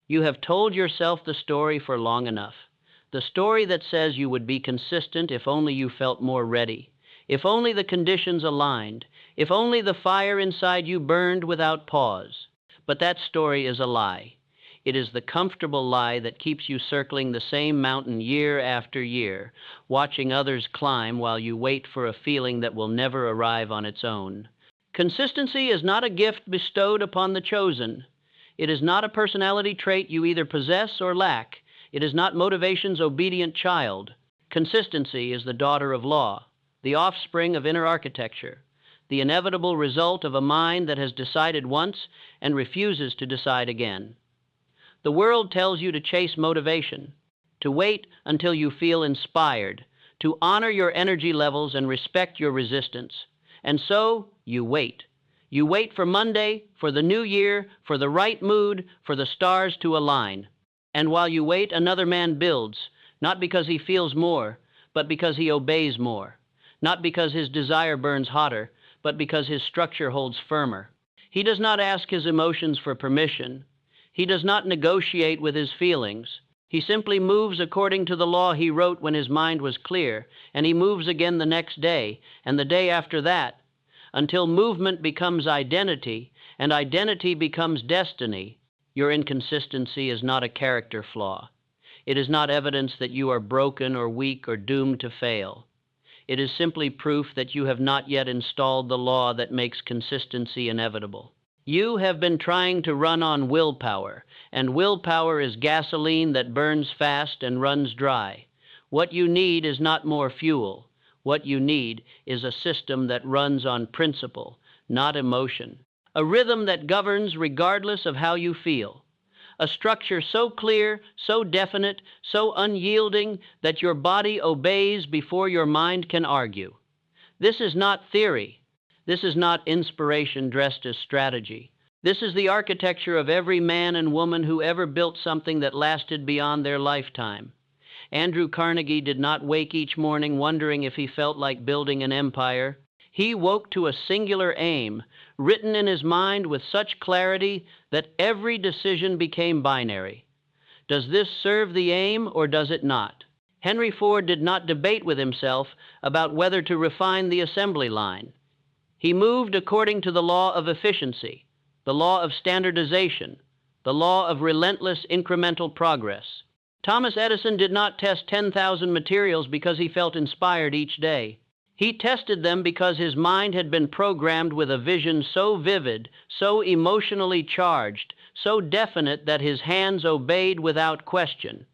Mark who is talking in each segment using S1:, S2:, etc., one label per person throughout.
S1: You have told yourself the story for long enough. The story that says you would be consistent if only you felt more ready, if only the conditions aligned, if only the fire inside you burned without pause. But that story is a lie. It is the comfortable lie that keeps you circling the same mountain year after year, watching others climb while you wait for a feeling that will never arrive on its own. Consistency is not a gift bestowed upon the chosen. It is not a personality trait you either possess or lack. It is not motivation's obedient child. Consistency is the daughter of law, the offspring of inner architecture, the inevitable result of a mind that has decided once and refuses to decide again. The world tells you to chase motivation, to wait until you feel inspired, to honor your energy levels and respect your resistance. And so, you wait. You wait for Monday, for the new year, for the right mood, for the stars to align. And while you wait, another man builds, not because he feels more, but because he obeys more. Not because his desire burns hotter, but because his structure holds firmer. He does not ask his emotions for permission. He does not negotiate with his feelings. He simply moves according to the law he wrote when his mind was clear, and he moves again the next day, and the day after that, until movement becomes identity, and identity becomes destiny. Your inconsistency is not a character flaw. It is not evidence that you are broken or weak or doomed to fail. It is simply proof that you have not yet installed the law that makes consistency inevitable. You have been trying to run on willpower, and willpower is gasoline that burns fast and runs dry. What you need is not more fuel. What you need is a system that runs on principle, not emotion. A rhythm that governs regardless of how you feel. A structure so clear, so definite, so unyielding that your body obeys before your mind can argue. This is not theory. This is not inspiration dressed as strategy. This is the architecture of every man and woman who ever built something that lasted beyond their lifetime. Andrew Carnegie did not wake each morning wondering if he felt like building an empire. He woke to a singular aim, written in his mind with such clarity that every decision became binary. Does this serve the aim or does it not? Henry Ford did not debate with himself about whether to refine the assembly line. He moved according to the law of efficiency, the law of standardization, the law of relentless incremental progress. Thomas Edison did not test 10,000 materials because he felt inspired each day. He tested them because his mind had been programmed with a vision so vivid, so emotionally charged, so definite that his hands obeyed without question.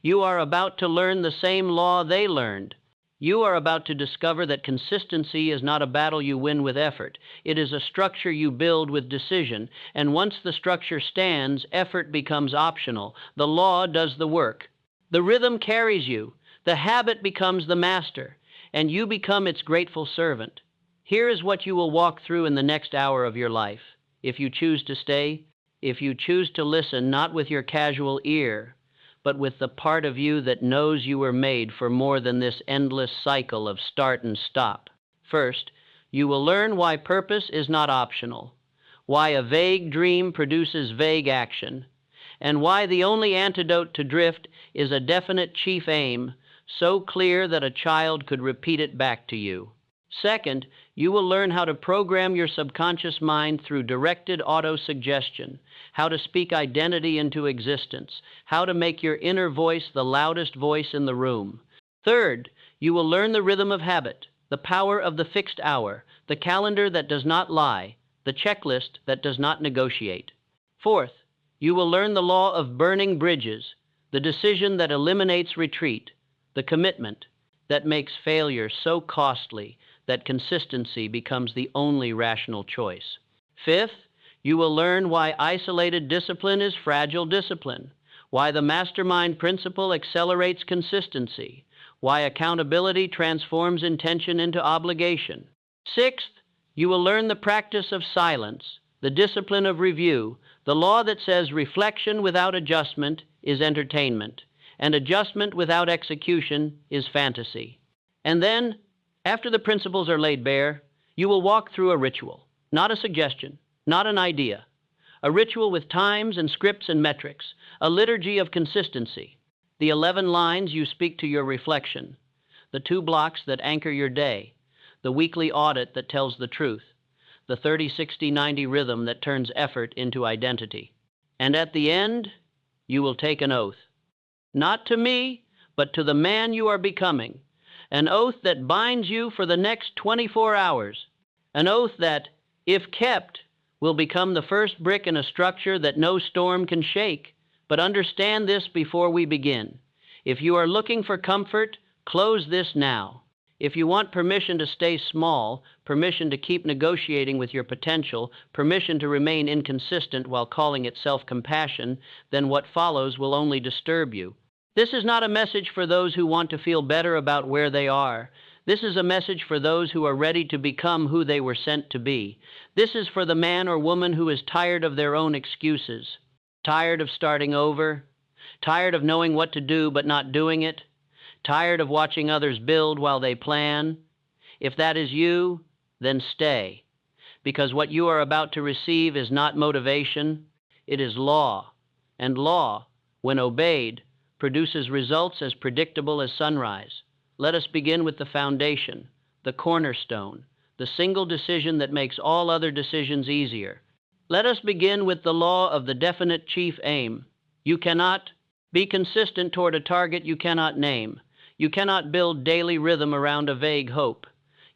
S1: You are about to learn the same law they learned. You are about to discover that consistency is not a battle you win with effort. It is a structure you build with decision, and once the structure stands, effort becomes optional. The law does the work. The rhythm carries you. The habit becomes the master, and you become its grateful servant. Here is what you will walk through in the next hour of your life. If you choose to stay, if you choose to listen not with your casual ear, but with the part of you that knows you were made for more than this endless cycle of start and stop. First, you will learn why purpose is not optional, why a vague dream produces vague action, and why the only antidote to drift is a definite chief aim, so clear that a child could repeat it back to you. Second, you will learn how to program your subconscious mind through directed auto-suggestion, how to speak identity into existence, how to make your inner voice the loudest voice in the room. Third, you will learn the rhythm of habit, the power of the fixed hour, the calendar that does not lie, the checklist that does not negotiate. Fourth, you will learn the law of burning bridges, the decision that eliminates retreat, the commitment that makes failure so costly that consistency becomes the only rational choice. Fifth, you will learn why isolated discipline is fragile discipline, why the mastermind principle accelerates consistency, why accountability transforms intention into obligation. Sixth, you will learn the practice of silence, the discipline of review, the law that says reflection without adjustment is entertainment, and adjustment without execution is fantasy. And then, after the principles are laid bare, you will walk through a ritual, not a suggestion, not an idea, A ritual with times and scripts and metrics, a liturgy of consistency. The 11 lines you speak to your reflection, the 2 blocks that anchor your day, the weekly audit that tells the truth, the 30-60-90 rhythm that turns effort into identity. And at the end, you will take an oath. Not to me, but to the man you are becoming. An oath that binds you for the next 24 hours. An oath that, if kept, will become the first brick in a structure that no storm can shake. But understand this before we begin. If you are looking for comfort, close this now. If you want permission to stay small, permission to keep negotiating with your potential, permission to remain inconsistent while calling it self-compassion, then what follows will only disturb you. This is not a message for those who want to feel better about where they are. This is a message for those who are ready to become who they were sent to be. This is for the man or woman who is tired of their own excuses, tired of starting over, tired of knowing what to do but not doing it, tired of watching others build while they plan. If that is you, then stay, because what you are about to receive is not motivation, it is law. And law, when obeyed, produces results as predictable as sunrise. Let us begin with the foundation, the cornerstone, the single decision that makes all other decisions easier. Let us begin with the law of the definite chief aim. You cannot be consistent toward a target you cannot name. You cannot build daily rhythm around a vague hope.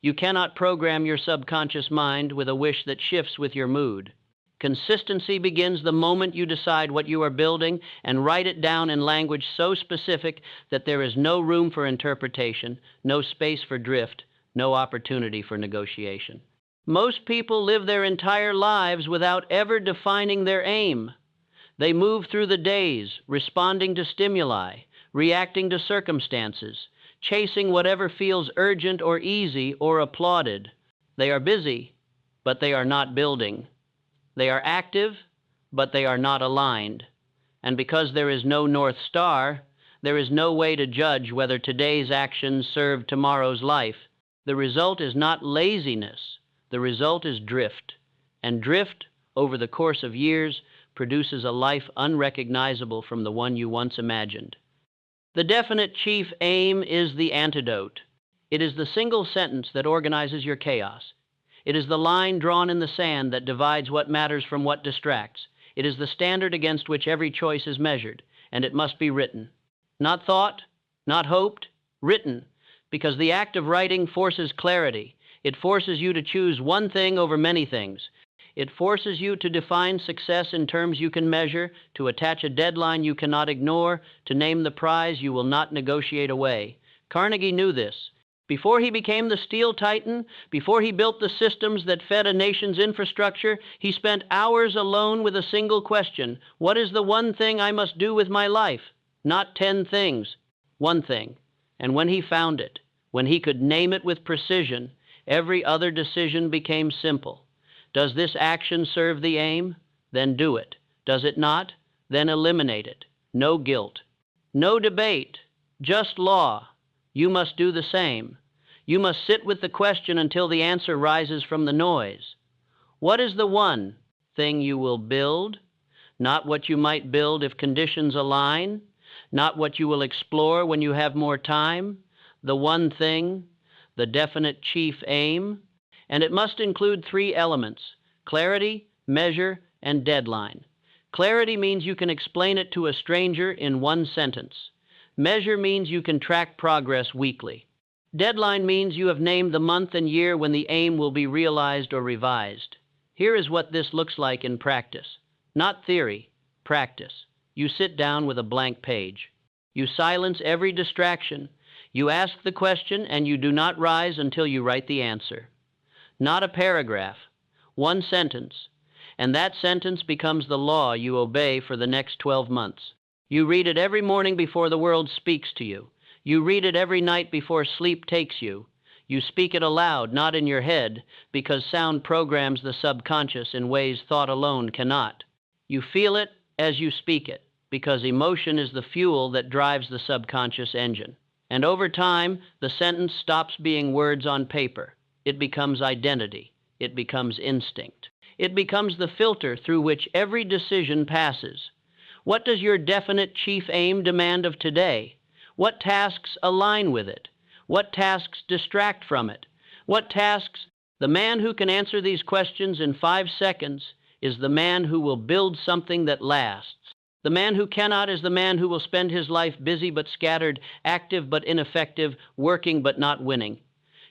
S1: You cannot program your subconscious mind with a wish that shifts with your mood. Consistency begins the moment you decide what you are building and write it down in language so specific that there is no room for interpretation, no space for drift, no opportunity for negotiation. Most people live their entire lives without ever defining their aim. They move through the days, responding to stimuli, reacting to circumstances, chasing whatever feels urgent or easy or applauded. They are busy, but they are not building. They are active, but they are not aligned. And because there is no North Star, there is no way to judge whether today's actions serve tomorrow's life. The result is not laziness. The result is drift. And drift, over the course of years, produces a life unrecognizable from the one you once imagined. The definite chief aim is the antidote. It is the single sentence that organizes your chaos. It is the line drawn in the sand that divides what matters from what distracts. It is the standard against which every choice is measured, and it must be written. Not thought, not hoped, written, because the act of writing forces clarity. It forces you to choose one thing over many things. It forces you to define success in terms you can measure, to attach a deadline you cannot ignore, to name the prize you will not negotiate away. Carnegie knew this. Before he became the steel titan, before he built the systems that fed a nation's infrastructure, he spent hours alone with a single question. What is the one thing I must do with my life? Not 10 things, one thing. And when he found it, when he could name it with precision, every other decision became simple. Does this action serve the aim? Then do it. Does it not? Then eliminate it. No guilt. No debate. Just law. You must do the same. You must sit with the question until the answer rises from the noise. What is the one thing you will build? Not what you might build if conditions align. Not what you will explore when you have more time. The one thing, the definite chief aim. And it must include 3 elements: clarity, measure, and deadline. Clarity means you can explain it to a stranger in 1 sentence. Measure means you can track progress weekly. Deadline means you have named the month and year when the aim will be realized or revised. Here is what this looks like in practice. Not theory, practice. You sit down with a blank page. You silence every distraction. You ask the question and you do not rise until you write the answer. Not a paragraph, 1 sentence. And that sentence becomes the law you obey for the next 12 months. You read it every morning before the world speaks to you. You read it every night before sleep takes you. You speak it aloud, not in your head, because sound programs the subconscious in ways thought alone cannot. You feel it as you speak it, because emotion is the fuel that drives the subconscious engine. And over time, the sentence stops being words on paper. It becomes identity. It becomes instinct. It becomes the filter through which every decision passes. What does your definite chief aim demand of today? What tasks align with it? What tasks distract from it? What tasks? The man who can answer these questions in 5 seconds is the man who will build something that lasts. The man who cannot is the man who will spend his life busy but scattered, active but ineffective, working but not winning.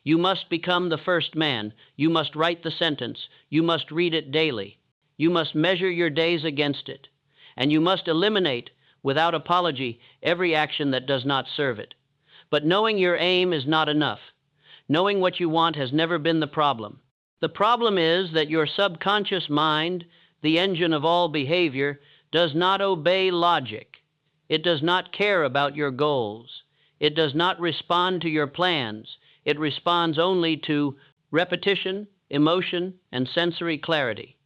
S1: You must become the first man. You must write the sentence. You must read it daily. You must measure your days against it. And you must eliminate, without apology, every action that does not serve it. But knowing your aim is not enough. Knowing what you want has never been the problem. The problem is that your subconscious mind, the engine of all behavior, does not obey logic. It does not care about your goals. It does not respond to your plans. It responds only to repetition, emotion, and sensory clarity.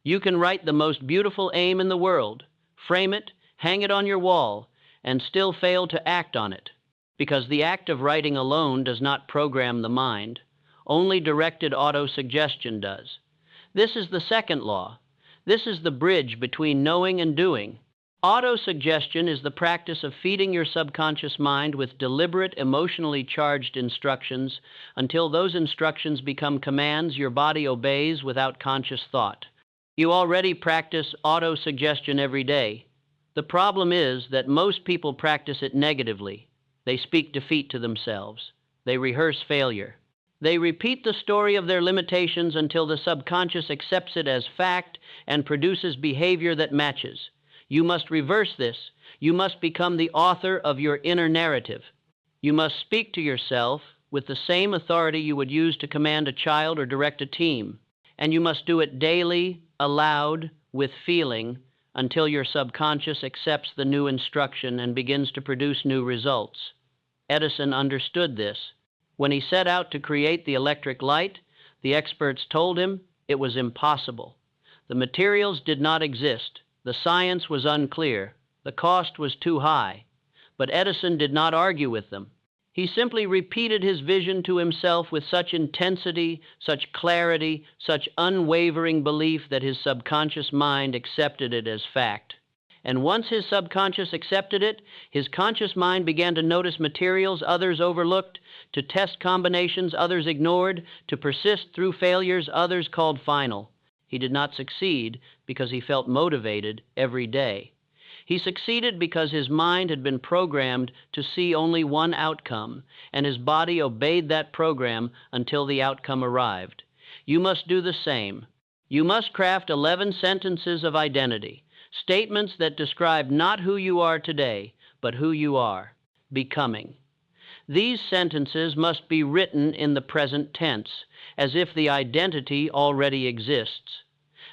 S1: You can write the most beautiful aim in the world, frame it, hang it on your wall, and still fail to act on it, because the act of writing alone does not program the mind. Only directed auto-suggestion does. This is the second law. This is the bridge between knowing and doing. Auto-suggestion is the practice of feeding your subconscious mind with deliberate, emotionally charged instructions until those instructions become commands your body obeys without conscious thought. You already practice auto-suggestion every day. The problem is that most people practice it negatively. They speak defeat to themselves. They rehearse failure. They repeat the story of their limitations until the subconscious accepts it as fact and produces behavior that matches. You must reverse this. You must become the author of your inner narrative. You must speak to yourself with the same authority you would use to command a child or direct a team. And you must do it daily, aloud, with feeling, until your subconscious accepts the new instruction and begins to produce new results. Edison understood this. When he set out to create the electric light, the experts told him it was impossible. The materials did not exist. The science was unclear. The cost was too high. But Edison did not argue with them. He simply repeated his vision to himself with such intensity, such clarity, such unwavering belief that his subconscious mind accepted it as fact. And once his subconscious accepted it, his conscious mind began to notice materials others overlooked, to test combinations others ignored, to persist through failures others called final. He did not succeed because he felt motivated every day. He succeeded because his mind had been programmed to see only one outcome, and his body obeyed that program until the outcome arrived. You must do the same. You must craft 11 sentences of identity, statements that describe not who you are today, but who you are, becoming. These sentences must be written in the present tense, as if the identity already exists.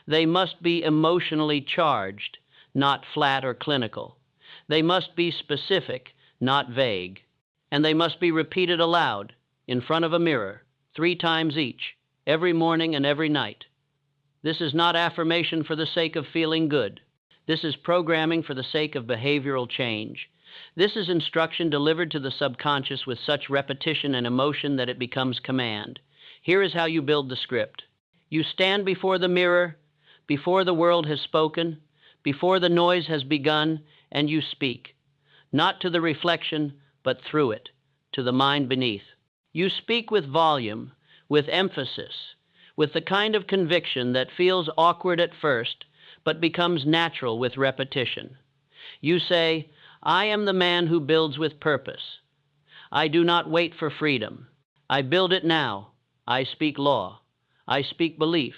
S1: They must be emotionally charged, not flat or clinical. They must be specific, not vague. And they must be repeated aloud, in front of a mirror, 3 times each, every morning and every night. This is not affirmation for the sake of feeling good. This is programming for the sake of behavioral change. This is instruction delivered to the subconscious with such repetition and emotion that it becomes command. Here is how you build the script. You stand before the mirror, before the world has spoken, before the noise has begun, and you speak, not to the reflection, but through it, to the mind beneath. You speak with volume, with emphasis, with the kind of conviction that feels awkward at first, but becomes natural with repetition. You say, I am the man who builds with purpose. I do not wait for freedom. I build it now. I speak law. I speak belief.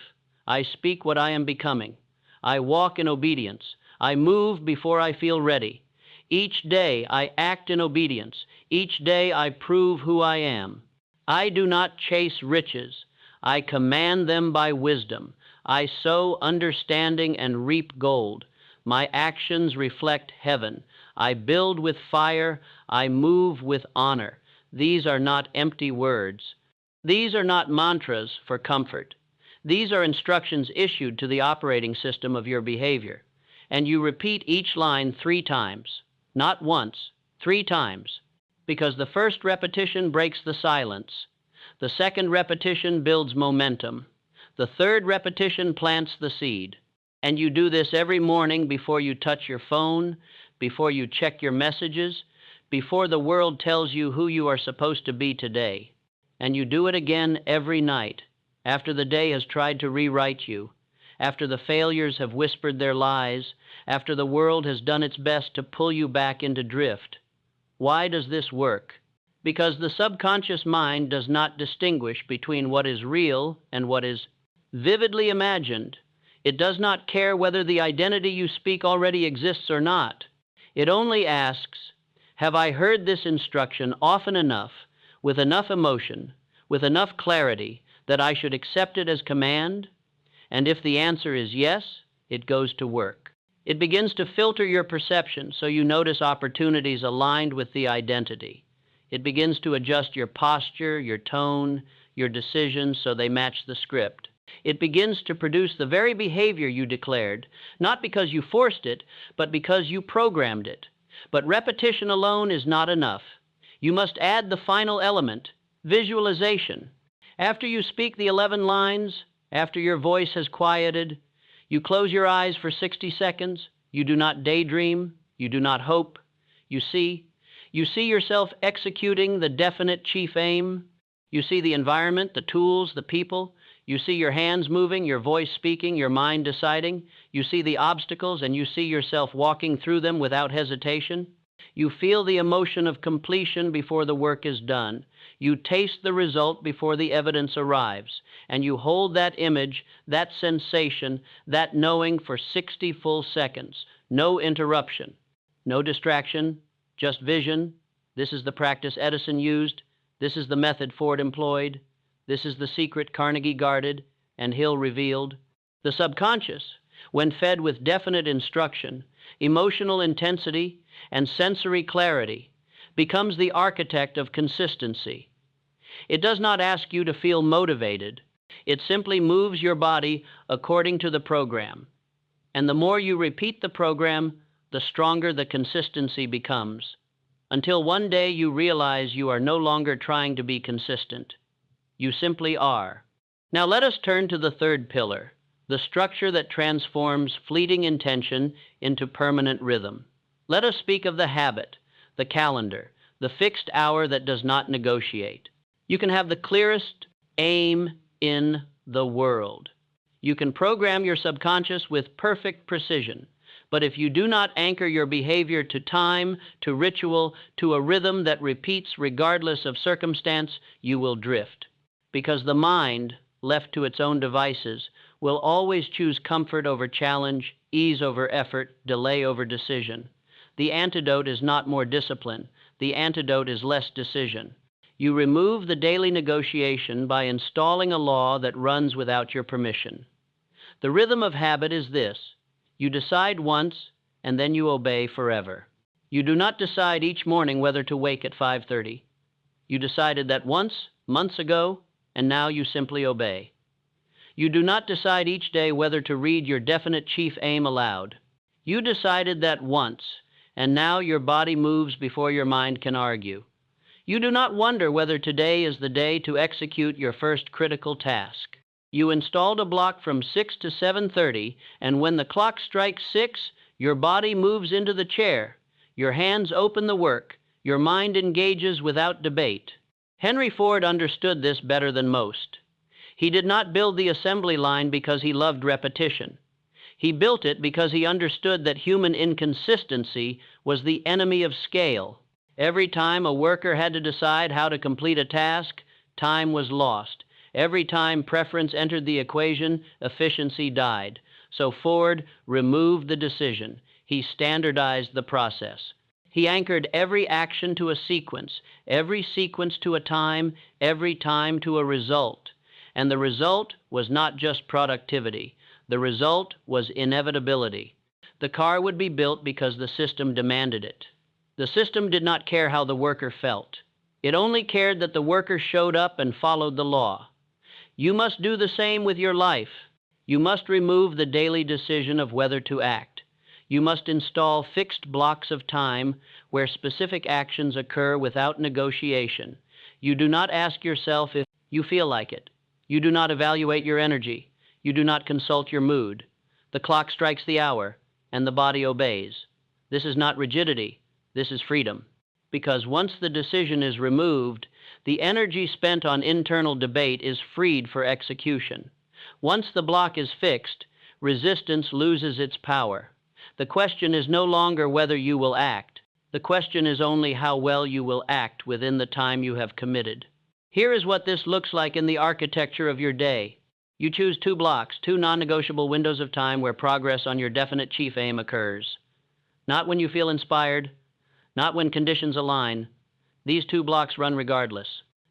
S1: I speak what I am becoming. I walk in obedience. I move before I feel ready. Each day I act in obedience. Each day I prove who I am. I do not chase riches. I command them by wisdom. I sow understanding and reap gold. My actions reflect heaven. I build with fire. I move with honor. These are not empty words. These are not mantras for comfort. These are instructions issued to the operating system of your behavior. And you repeat each line 3 times. Not once, 3 times. Because the first repetition breaks the silence. The second repetition builds momentum. The third repetition plants the seed. And you do this every morning before you touch your phone, before you check your messages, before the world tells you who you are supposed to be today. And you do it again every night, after the day has tried to rewrite you, after the failures have whispered their lies, after the world has done its best to pull you back into drift. Why does this work? Because the subconscious mind does not distinguish between what is real and what is vividly imagined. It does not care whether the identity you speak already exists or not. It only asks, have I heard this instruction often enough, with enough emotion, with enough clarity, that I should accept it as command? And if the answer is yes, it goes to work. It begins to filter your perception so you notice opportunities aligned with the identity. It begins to adjust your posture, your tone, your decisions so they match the script. It begins to produce the very behavior you declared, not because you forced it, but because you programmed it. But repetition alone is not enough. You must add the final element, visualization. After you speak the 11 lines, after your voice has quieted, you close your eyes for 60 seconds. You do not daydream. You do not hope. You see yourself executing the definite chief aim. You see the environment, the tools, the people. You see your hands moving, your voice speaking, your mind deciding. You see the obstacles, and you see yourself walking through them without hesitation. You feel the emotion of completion before the work is done. You taste the result before the evidence arrives, and you hold that image, that sensation, that knowing for 60 full seconds. No interruption, no distraction, just vision. This is the practice Edison used. This is the method Ford employed. This is the secret Carnegie guarded and Hill revealed. The subconscious, when fed with definite instruction, emotional intensity, and sensory clarity, becomes the architect of consistency. It does not ask you to feel motivated. It simply moves your body according to the program. And the more you repeat the program, the stronger the consistency becomes, until one day you realize you are no longer trying to be consistent. You simply are. Now let us turn to the third pillar, the structure that transforms fleeting intention into permanent rhythm. Let us speak of the habit, the calendar, the fixed hour that does not negotiate. You can have the clearest aim in the world. You can program your subconscious with perfect precision. But if you do not anchor your behavior to time, to ritual, to a rhythm that repeats regardless of circumstance, you will drift. Because the mind, left to its own devices, will always choose comfort over challenge, ease over effort, delay over decision. The antidote is not more discipline. The antidote is less decision. You remove the daily negotiation by installing a law that runs without your permission. The rhythm of habit is this. You decide once, and then you obey forever. You do not decide each morning whether to wake at 5:30. You decided that once, months ago, and now you simply obey. You do not decide each day whether to read your definite chief aim aloud. You decided that once, and now your body moves before your mind can argue. You do not wonder whether today is the day to execute your first critical task. You installed a block from 6 to 7:30, and when the clock strikes 6, your body moves into the chair. Your hands open the work. Your mind engages without debate. Henry Ford understood this better than most. He did not build the assembly line because he loved repetition. He built it because he understood that human inconsistency was the enemy of scale. Every time a worker had to decide how to complete a task, time was lost. Every time preference entered the equation, efficiency died. So Ford removed the decision. He standardized the process. He anchored every action to a sequence, every sequence to a time, every time to a result. And the result was not just productivity. The result was inevitability. The car would be built because the system demanded it. The system did not care how the worker felt. It only cared that the worker showed up and followed the law. You must do the same with your life. You must remove the daily decision of whether to act. You must install fixed blocks of time where specific actions occur without negotiation. You do not ask yourself if you feel like it. You do not evaluate your energy. you do not consult your mood. The clock strikes the hour, and the body obeys. This is not rigidity, this is freedom. Because once the decision is removed, the energy spent on internal debate is freed for execution. Once the block is fixed, resistance loses its power. The question is no longer whether you will act. The question is only how well you will act within the time you have committed. Here is what this looks like in the architecture of your day. You choose 2 blocks, 2 non-negotiable windows of time where progress on your definite chief aim occurs. Not when you feel inspired, not when conditions align. These 2 blocks run regardless.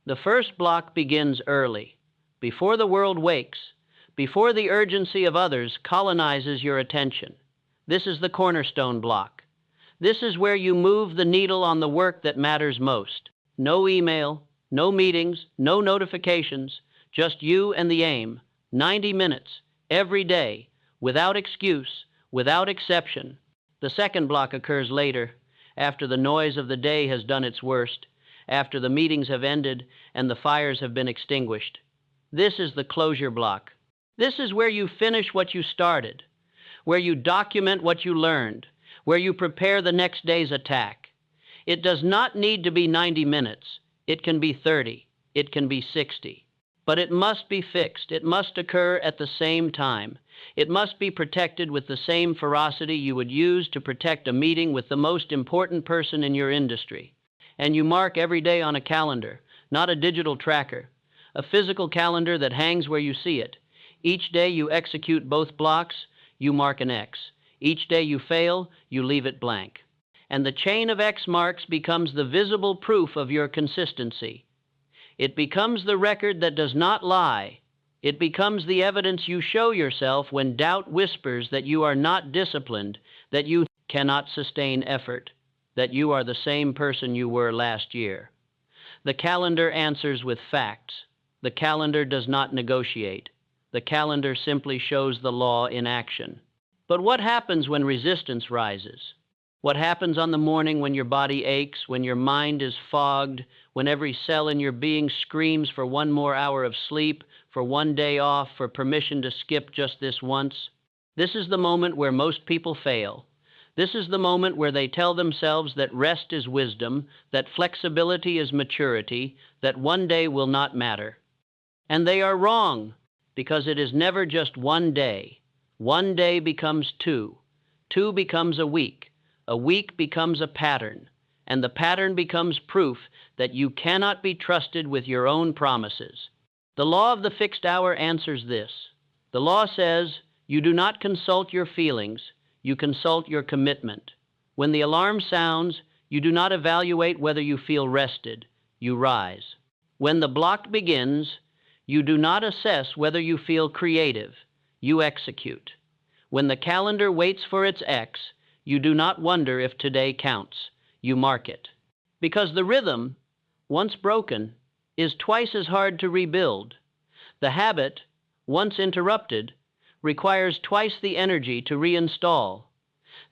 S1: The first block begins early, before the world wakes, before the urgency of others colonizes your attention. This is the cornerstone block. This is where you move the needle on the work that matters most. No email, no meetings, no notifications, just you and the aim. 90 minutes, every day, without excuse, without exception. The second block occurs later, after the noise of the day has done its worst, after the meetings have ended and the fires have been extinguished. This is the closure block. This is where you finish what you started, where you document what you learned, where you prepare the next day's attack. It does not need to be 90 minutes. It can be 30. It can be 60. But it must be fixed. It must occur at the same time. It must be protected with the same ferocity you would use to protect a meeting with the most important person in your industry. And you mark every day on a calendar, not a digital tracker, a physical calendar that hangs where you see it. Each day you execute both blocks, you mark an X. Each day you fail, you leave it blank. And the chain of X marks becomes the visible proof of your consistency. It becomes the record that does not lie. It becomes the evidence you show yourself when doubt whispers that you are not disciplined, that you cannot sustain effort, that you are the same person you were last year. The calendar answers with facts. The calendar does not negotiate. The calendar simply shows the law in action. But what happens when resistance rises? What happens on the morning when your body aches, when your mind is fogged, when every cell in your being screams for 1 more hour of sleep, for 1 day off, for permission to skip just this once? This is the moment where most people fail. This is the moment where they tell themselves that rest is wisdom, that flexibility is maturity, that 1 day will not matter. And they are wrong, because it is never just 1 day. 1 day becomes 2. 2 becomes a week. A week becomes a pattern, and the pattern becomes proof that you cannot be trusted with your own promises. The law of the fixed hour answers this. The law says, you do not consult your feelings, you consult your commitment. When the alarm sounds, you do not evaluate whether you feel rested, you rise. When the block begins, you do not assess whether you feel creative, you execute. When the calendar waits for its X, you do not wonder if today counts. You mark it. Because the rhythm, once broken, is twice as hard to rebuild. The habit, once interrupted, requires twice the energy to reinstall.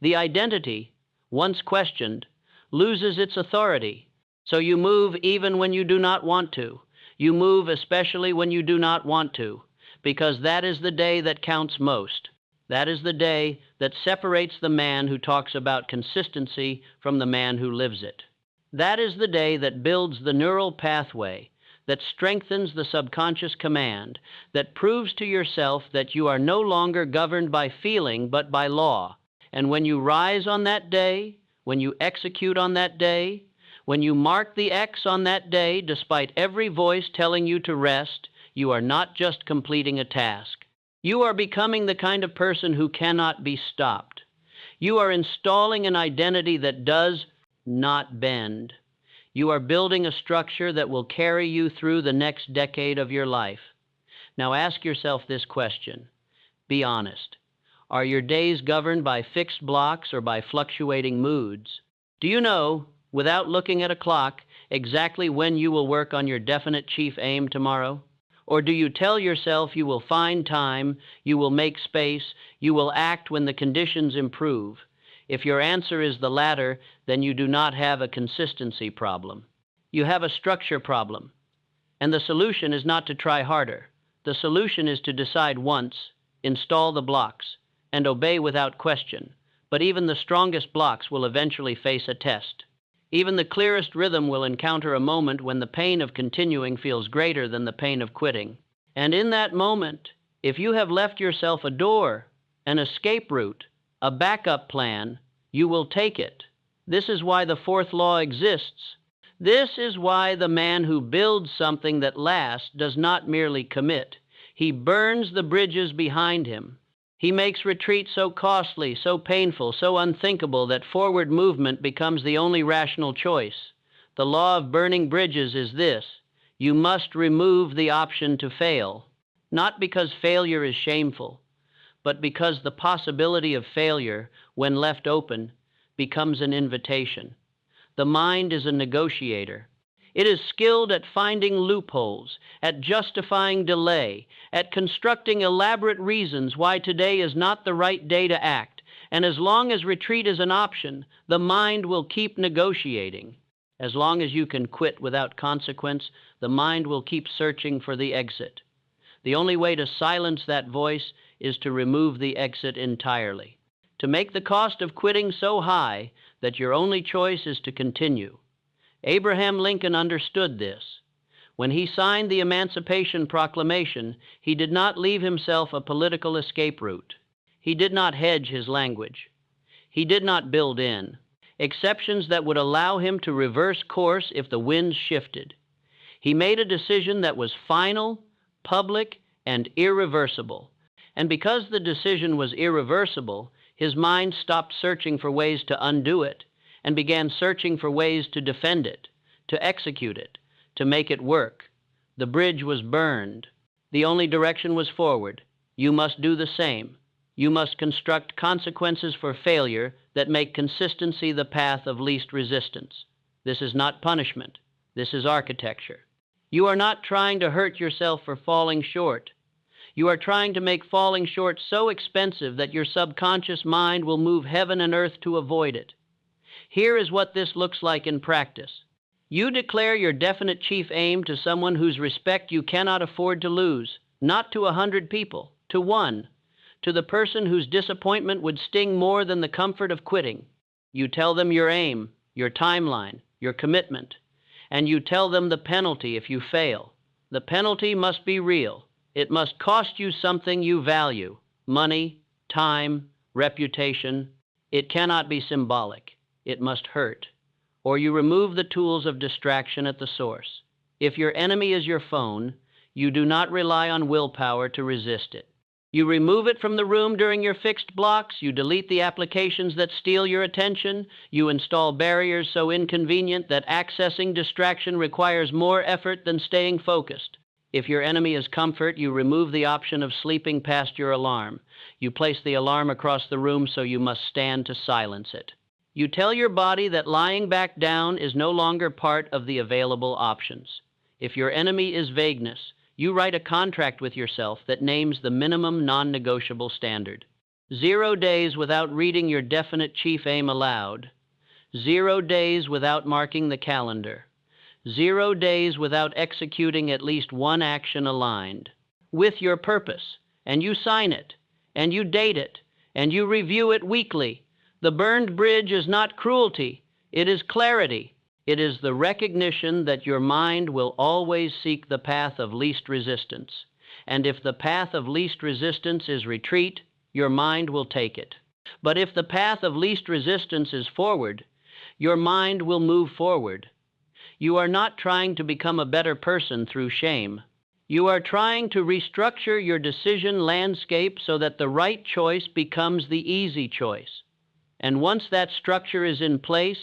S1: The identity, once questioned, loses its authority. So you move even when you do not want to. You move especially when you do not want to, because that is the day that counts most. That is the day that separates the man who talks about consistency from the man who lives it. That is the day that builds the neural pathway, that strengthens the subconscious command, that proves to yourself that you are no longer governed by feeling but by law. And when you rise on that day, when you execute on that day, when you mark the X on that day, despite every voice telling you to rest, you are not just completing a task. You are becoming the kind of person who cannot be stopped. You are installing an identity that does not bend. You are building a structure that will carry you through the next decade of your life. Now ask yourself this question. Be honest. Are your days governed by fixed blocks or by fluctuating moods? Do you know, without looking at a clock, exactly when you will work on your definite chief aim tomorrow? Or do you tell yourself you will find time, you will make space, you will act when the conditions improve? If your answer is the latter, then you do not have a consistency problem. You have a structure problem. And the solution is not to try harder. The solution is to decide once, install the blocks, and obey without question. But even the strongest blocks will eventually face a test. Even the clearest rhythm will encounter a moment when the pain of continuing feels greater than the pain of quitting. And in that moment, if you have left yourself a door, an escape route, a backup plan, you will take it. This is why the fourth law exists. This is why the man who builds something that lasts does not merely commit. He burns the bridges behind him. He makes retreat so costly, so painful, so unthinkable that forward movement becomes the only rational choice. The law of burning bridges is this: you must remove the option to fail, not because failure is shameful, but because the possibility of failure, when left open, becomes an invitation. The mind is a negotiator. It is skilled at finding loopholes, at justifying delay, at constructing elaborate reasons why today is not the right day to act. And as long as retreat is an option, the mind will keep negotiating. As long as you can quit without consequence, the mind will keep searching for the exit. The only way to silence that voice is to remove the exit entirely, to make the cost of quitting so high that your only choice is to continue. Abraham Lincoln understood this. When he signed the Emancipation Proclamation, he did not leave himself a political escape route. He did not hedge his language. He did not build in exceptions that would allow him to reverse course if the winds shifted. He made a decision that was final, public, and irreversible. And because the decision was irreversible, his mind stopped searching for ways to undo it and began searching for ways to defend it, to execute it, to make it work. The bridge was burned. The only direction was forward. You must do the same. You must construct consequences for failure that make consistency the path of least resistance. This is not punishment. This is architecture. You are not trying to hurt yourself for falling short. You are trying to make falling short so expensive that your subconscious mind will move heaven and earth to avoid it. Here is what this looks like in practice. You declare your definite chief aim to someone whose respect you cannot afford to lose, not to 100 people, to one, to the person whose disappointment would sting more than the comfort of quitting. You tell them your aim, your timeline, your commitment, and you tell them the penalty if you fail. The penalty must be real. It must cost you something you value: money, time, reputation. It cannot be symbolic. It must hurt. Or you remove the tools of distraction at the source. If your enemy is your phone, you do not rely on willpower to resist it. You remove it from the room during your fixed blocks. You delete the applications that steal your attention. You install barriers so inconvenient that accessing distraction requires more effort than staying focused. If your enemy is comfort, you remove the option of sleeping past your alarm. You place the alarm across the room so you must stand to silence it. You tell your body that lying back down is no longer part of the available options. If your enemy is vagueness, you write a contract with yourself that names the minimum non-negotiable standard. 0 days without reading your definite chief aim aloud. 0 days without marking the calendar. 0 days without executing at least one action aligned with your purpose, and you sign it, and you date it, and you review it weekly. The burned bridge is not cruelty, it is clarity. It is the recognition that your mind will always seek the path of least resistance, and if the path of least resistance is retreat, your mind will take it. But if the path of least resistance is forward, your mind will move forward. You are not trying to become a better person through shame. You are trying to restructure your decision landscape so that the right choice becomes the easy choice. And once that structure is in place,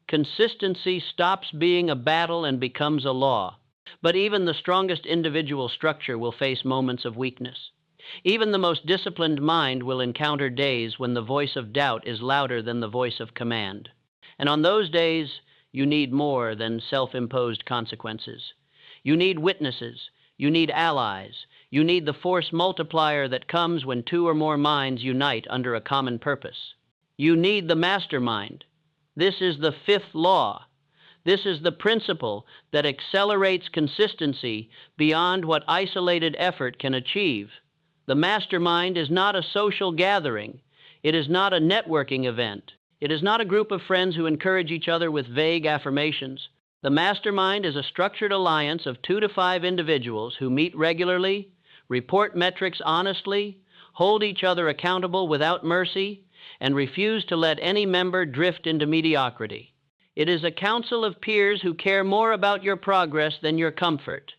S1: consistency stops being a battle and becomes a law. But even the strongest individual structure will face moments of weakness. Even the most disciplined mind will encounter days when the voice of doubt is louder than the voice of command. And on those days, you need more than self-imposed consequences. You need witnesses. You need allies. You need the force multiplier that comes when 2 or more minds unite under a common purpose. You need the mastermind. This is the 5th law. This is the principle that accelerates consistency beyond what isolated effort can achieve. The mastermind is not a social gathering. It is not a networking event. It is not a group of friends who encourage each other with vague affirmations. The mastermind is a structured alliance of 2 to 5 individuals who meet regularly, report metrics honestly, hold each other accountable without mercy, and refuse to let any member drift into mediocrity. It is a council of peers who care more about your progress than your comfort.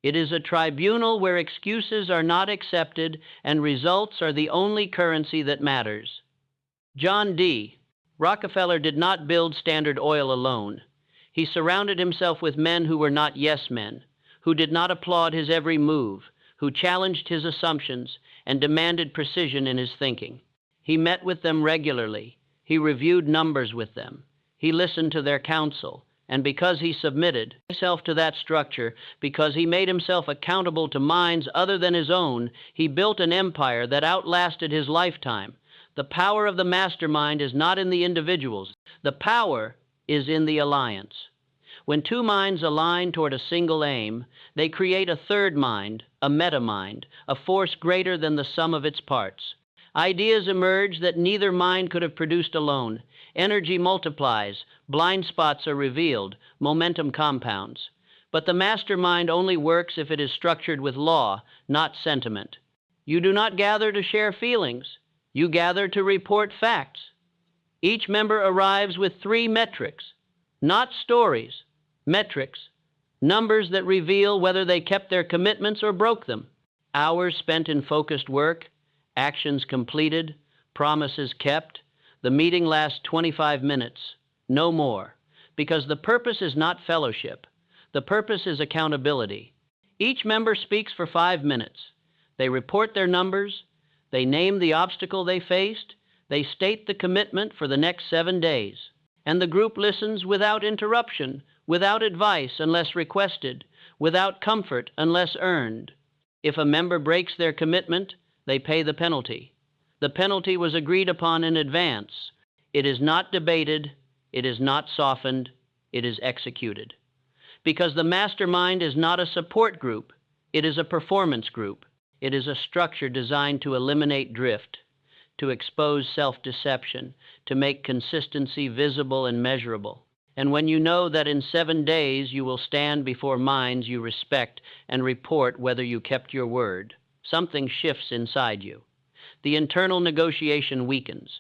S1: It is a tribunal where excuses are not accepted and results are the only currency that matters. John D. Rockefeller did not build Standard Oil alone. He surrounded himself with men who were not yes men, who did not applaud his every move, who challenged his assumptions and demanded precision in his thinking. He met with them regularly. He reviewed numbers with them. He listened to their counsel. And because he submitted himself to that structure, because he made himself accountable to minds other than his own, he built an empire that outlasted his lifetime. The power of the mastermind is not in the individuals. The power is in the alliance. When 2 minds align toward a single aim, they create a third mind, a meta-mind, a force greater than the sum of its parts. Ideas emerge that neither mind could have produced alone. Energy multiplies, blind spots are revealed, momentum compounds. But the mastermind only works if it is structured with law, not sentiment. You do not gather to share feelings. You gather to report facts. Each member arrives with 3 metrics, not stories, metrics, numbers that reveal whether they kept their commitments or broke them. Hours spent in focused work, actions completed, promises kept. The meeting lasts 25 minutes, no more, because the purpose is not fellowship. The purpose is accountability. Each member speaks for 5 minutes. They report their numbers. They name the obstacle they faced. They state the commitment for the next 7 days. And the group listens without interruption, without advice unless requested, without comfort unless earned. If a member breaks their commitment, they pay the penalty. The penalty was agreed upon in advance. It is not debated. It is not softened. It is executed. Because the mastermind is not a support group. It is a performance group. It is a structure designed to eliminate drift, to expose self-deception, to make consistency visible and measurable. And when you know that in 7 days you will stand before minds you respect and report whether you kept your word, something shifts inside you. The internal negotiation weakens.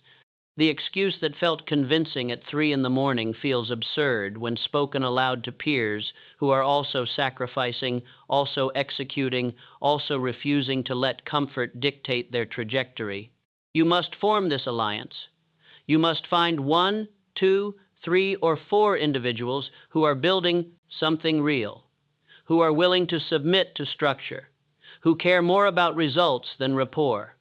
S1: The excuse that felt convincing at 3 in the morning feels absurd when spoken aloud to peers who are also sacrificing, also executing, also refusing to let comfort dictate their trajectory. You must form this alliance. You must find 1, 2, 3, or 4 individuals who are building something real, who are willing to submit to structure, who care more about results than rapport.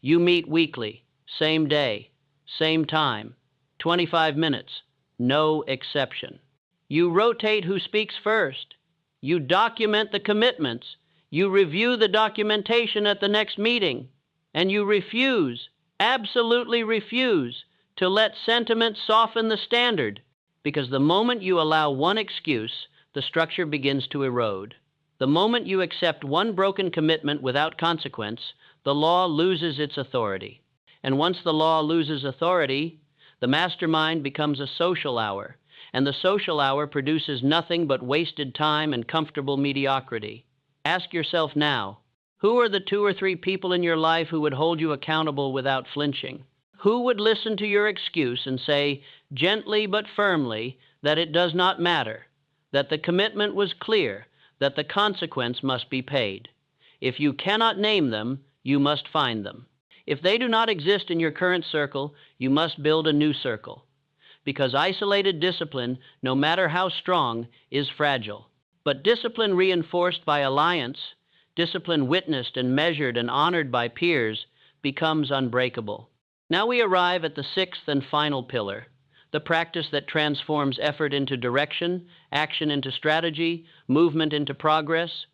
S1: You meet weekly, same day, same time, 25 minutes, no exception. You rotate who speaks first. You document the commitments. You review the documentation at the next meeting. And you refuse, absolutely refuse, to let sentiment soften the standard, because the moment you allow one excuse, the structure begins to erode. The moment you accept one broken commitment without consequence, the law loses its authority. And once the law loses authority, the mastermind becomes a social hour, and the social hour produces nothing but wasted time and comfortable mediocrity. Ask yourself now, who are the 2 or 3 people in your life who would hold you accountable without flinching? Who would listen to your excuse and say, gently but firmly, that it does not matter, that the commitment was clear, that the consequence must be paid? If you cannot name them, you must find them. If they do not exist in your current circle, you must build a new circle. Because isolated discipline, no matter how strong, is fragile. But discipline reinforced by alliance, discipline witnessed and measured and honored by peers, becomes unbreakable. Now we arrive at the 6th and final pillar, the practice that transforms effort into direction, action into strategy, movement into progress.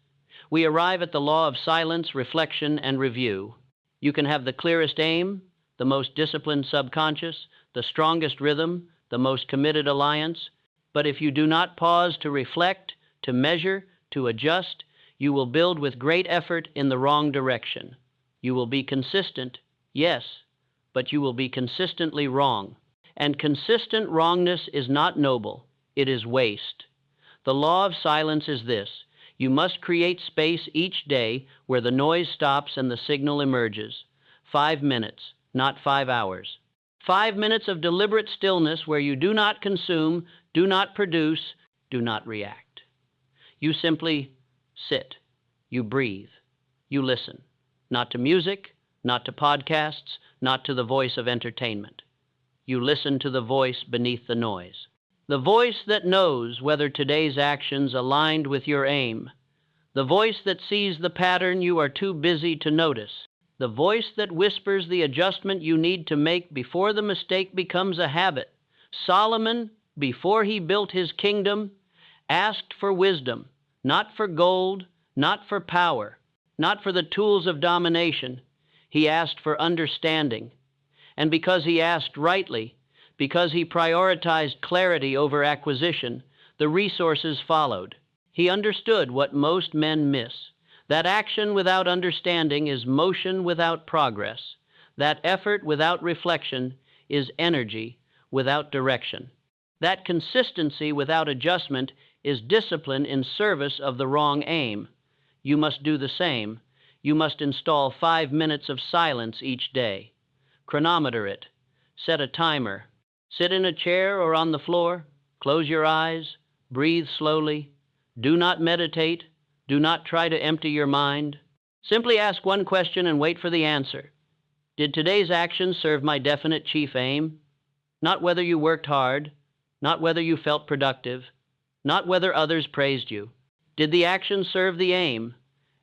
S1: We arrive at the law of silence, reflection, and review. You can have the clearest aim, the most disciplined subconscious, the strongest rhythm, the most committed alliance, But if you do not pause to reflect, to measure, to adjust, you will build with great effort in the wrong direction. You will be consistent, yes, but you will be consistently wrong. And consistent wrongness is not noble, it is waste. The law of silence is this: you must create space each day where the noise stops and the signal emerges. 5 minutes, not 5 hours. 5 minutes of deliberate stillness where you do not consume, do not produce, do not react. You simply sit. You breathe. You listen. Not to music, not to podcasts, not to the voice of entertainment. You listen to the voice beneath the noise. The voice that knows whether today's actions aligned with your aim. The voice that sees the pattern you are too busy to notice. The voice that whispers the adjustment you need to make before the mistake becomes a habit. Solomon, before he built his kingdom, asked for wisdom, not for gold, not for power, not for the tools of domination. He asked for understanding. And because he asked rightly, because he prioritized clarity over acquisition, the resources followed. He understood what most men miss. That action without understanding is motion without progress. That effort without reflection is energy without direction. That consistency without adjustment is discipline in service of the wrong aim. You must do the same. You must install 5 minutes of silence each day. Chronometer it. Set a timer. Sit in a chair or on the floor. Close your eyes. Breathe slowly. Do not meditate. Do not try to empty your mind. Simply ask one question and wait for the answer. Did today's action serve my definite chief aim? Not whether you worked hard, not whether you felt productive, not whether others praised you. Did the action serve the aim?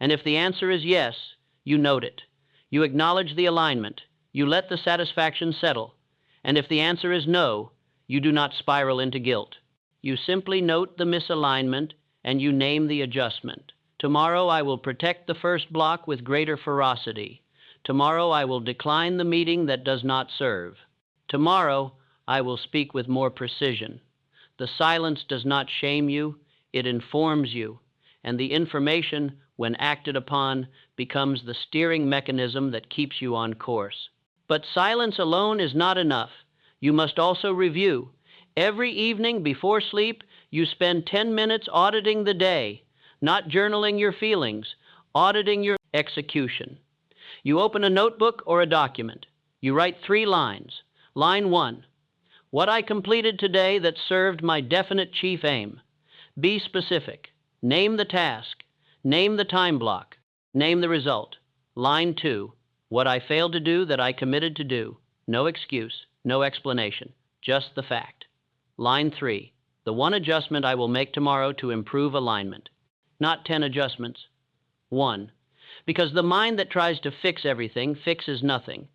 S1: And if the answer is yes, you note it. You acknowledge the alignment. You let the satisfaction settle. And if the answer is no, you do not spiral into guilt. You simply note the misalignment and you name the adjustment. Tomorrow I will protect the first block with greater ferocity. Tomorrow I will decline the meeting that does not serve. Tomorrow I will speak with more precision. The silence does not shame you, it informs you, and the information, when acted upon, becomes the steering mechanism that keeps you on course. But silence alone is not enough. You must also review. Every evening before sleep, you spend 10 minutes auditing the day, not journaling your feelings, auditing your execution. You open a notebook or a document. You write 3 lines. Line 1, what I completed today that served my definite chief aim. Be specific. Name the task. Name the time block. Name the result. Line 2, what I failed to do that I committed to do. No excuse, no explanation, just the fact. Line 3, the one adjustment I will make tomorrow to improve alignment. Not 10 adjustments. 1. Because the mind that tries to fix everything fixes nothing.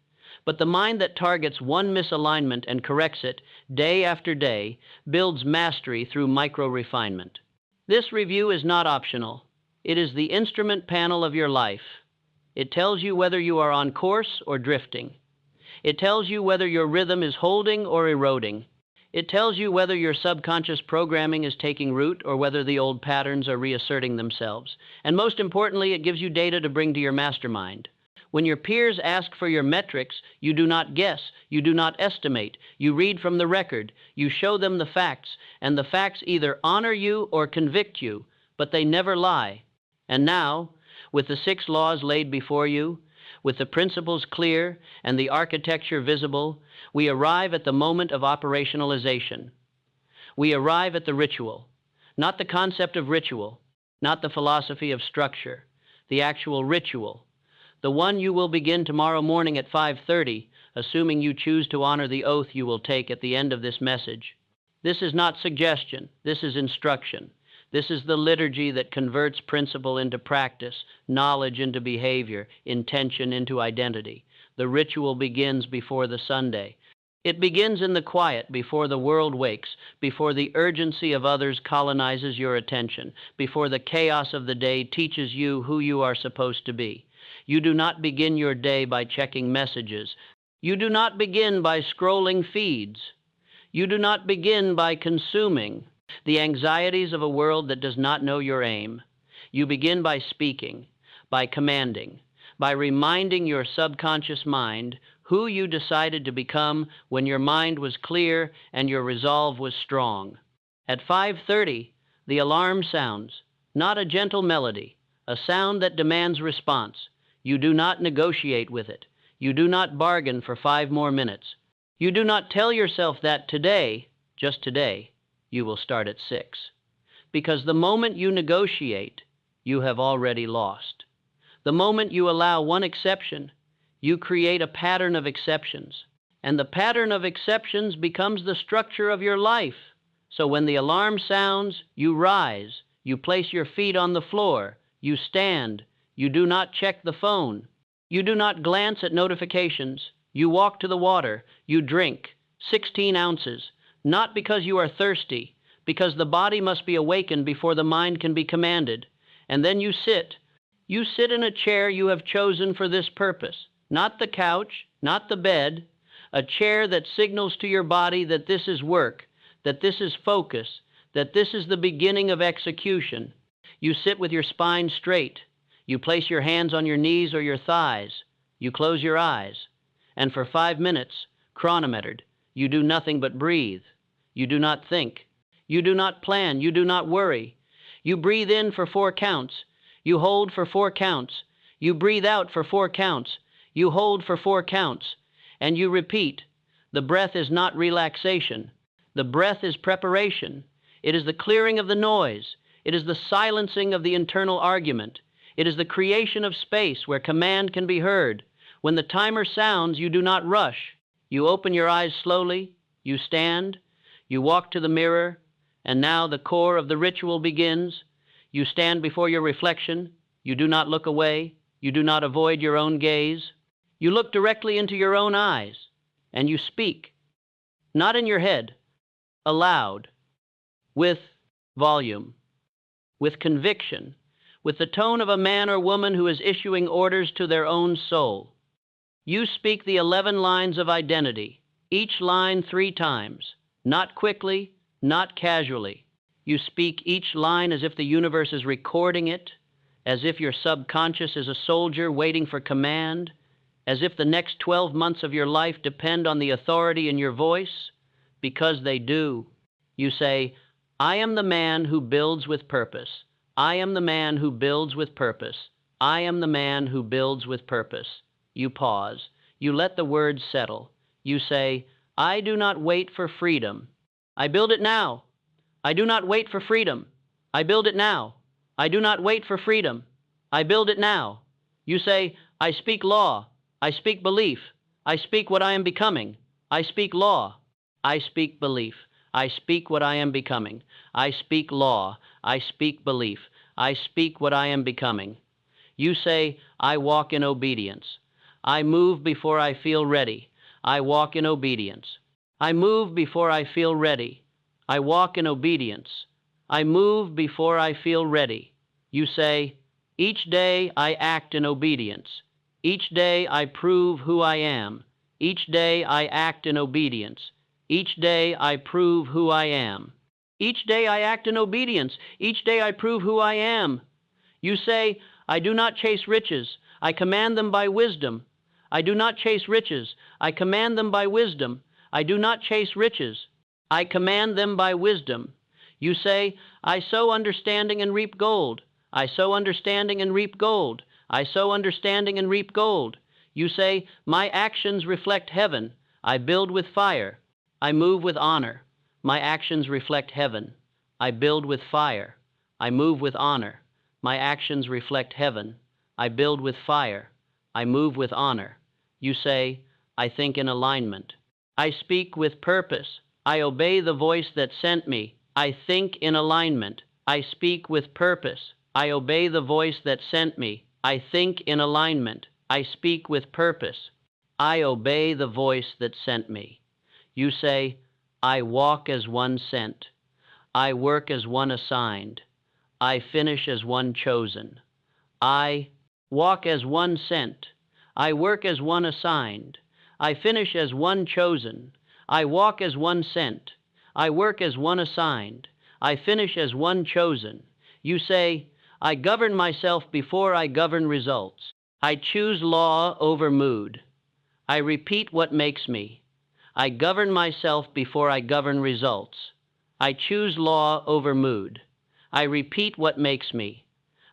S1: But the mind that targets one misalignment and corrects it day after day builds mastery through micro-refinement. This review is not optional. It is the instrument panel of your life. It tells you whether you are on course or drifting. It tells you whether your rhythm is holding or eroding. It tells you whether your subconscious programming is taking root or whether the old patterns are reasserting themselves. And most importantly, it gives you data to bring to your mastermind. When your peers ask for your metrics, you do not guess, you do not estimate. You read from the record, you show them the facts, and the facts either honor you or convict you, but they never lie. And now, with the 6 laws laid before you, with the principles clear and the architecture visible, we arrive at the moment of operationalization. We arrive at the ritual, not the concept of ritual, not the philosophy of structure, the actual ritual, the one you will begin tomorrow morning at 5:30, assuming you choose to honor the oath you will take at the end of this message. This is not suggestion, this is instruction. This is the liturgy that converts principle into practice, knowledge into behavior, intention into identity. The ritual begins before the Sunday. It begins in the quiet before the world wakes, before the urgency of others colonizes your attention, before the chaos of the day teaches you who you are supposed to be. You do not begin your day by checking messages. You do not begin by scrolling feeds. You do not begin by consuming. The anxieties of a world that does not know your aim. You begin by speaking, by commanding, by reminding your subconscious mind who you decided to become when your mind was clear and your resolve was strong. At 5:30, the alarm sounds, not a gentle melody, a sound that demands response. You do not negotiate with it. You do not bargain for 5 more minutes. You do not tell yourself that today, just today, you will start at 6. Because the moment you negotiate, you have already lost. The moment you allow one exception, you create a pattern of exceptions. And the pattern of exceptions becomes the structure of your life. So when the alarm sounds, you rise, you place your feet on the floor, you stand, you do not check the phone, you do not glance at notifications, you walk to the water, you drink 16 ounces, not because you are thirsty, because the body must be awakened before the mind can be commanded. And then you sit. You sit in a chair you have chosen for this purpose, not the couch, not the bed, a chair that signals to your body that this is work, that this is focus, that this is the beginning of execution. You sit with your spine straight. You place your hands on your knees or your thighs. You close your eyes. And for 5 minutes, chronometered, you do nothing but breathe. You do not think. You do not plan. You do not worry. You breathe in for 4 counts. You hold for 4 counts. You breathe out for 4 counts. You hold for 4 counts. And you repeat. The breath is not relaxation. The breath is preparation. It is the clearing of the noise. It is the silencing of the internal argument. It is the creation of space where command can be heard. When the timer sounds, you do not rush. You open your eyes slowly. You stand. You walk to the mirror. And now the core of the ritual begins. You stand before your reflection. You do not look away. You do not avoid your own gaze. You look directly into your own eyes. And you speak. Not in your head. Aloud. With volume. With conviction. With the tone of a man or woman who is issuing orders to their own soul. You speak the 11 lines of identity, each line 3 times, not quickly, not casually. You speak each line as if the universe is recording it, as if your subconscious is a soldier waiting for command, as if the next 12 months of your life depend on the authority in your voice, because they do. You say, I am the man who builds with purpose. I am the man who builds with purpose. I am the man who builds with purpose. You pause. You let the words settle. You say, I do not wait for freedom. I build it now. I do not wait for freedom. I build it now. I do not wait for freedom. I build it now. You say, I speak law. I speak belief. I speak what I am becoming. I speak law. I speak belief. I speak what I am becoming. I speak law. I speak belief. I speak what I am becoming. You say, I walk in obedience. I move before I feel ready. I walk in obedience. I move before I feel ready. I walk in obedience. I move before I feel ready. You say, each day I act in obedience. Each day I prove who I am. Each day I act in obedience. Each day I prove who I am. Each day I act in obedience. Each day I prove who I am. You say, I do not chase riches. I command them by wisdom. I do not chase riches. I command them by wisdom. I do not chase riches. I command them by wisdom. You say, I sow understanding and reap gold. I sow understanding and reap gold. I sow understanding and reap gold. You say, my actions reflect heaven. I build with fire. I move with honor. My actions reflect heaven. I build with fire. I move with honor. My actions reflect heaven. I build with fire. I move with honor. You say, I think in alignment. I speak with purpose. I obey the voice that sent me. I think in alignment. I speak with purpose. I obey the voice that sent me. I think in alignment. I speak with purpose. I obey the voice that sent me. You say, I walk as one sent. I work as one assigned. I finish as one chosen. I walk as one sent. I work as one assigned. I finish as one chosen. I walk as one sent. I work as one assigned. I finish as one chosen. You say, I govern myself before I govern results. I choose law over mood. I repeat what makes me. I govern myself before I govern results. I choose law over mood. I repeat what makes me.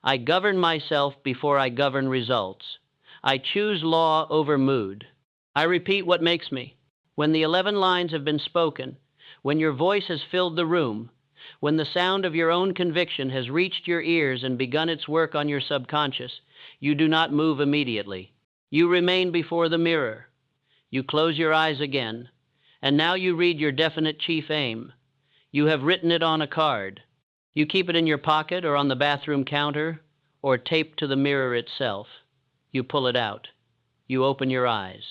S1: I govern myself before I govern results. I choose law over mood. I repeat what makes me. When the 11 lines have been spoken, when your voice has filled the room, when the sound of your own conviction has reached your ears and begun its work on your subconscious, you do not move immediately. You remain before the mirror. You close your eyes again, and now you read your definite chief aim. You have written it on a card. You keep it in your pocket or on the bathroom counter or taped to the mirror itself. You pull it out. You open your eyes.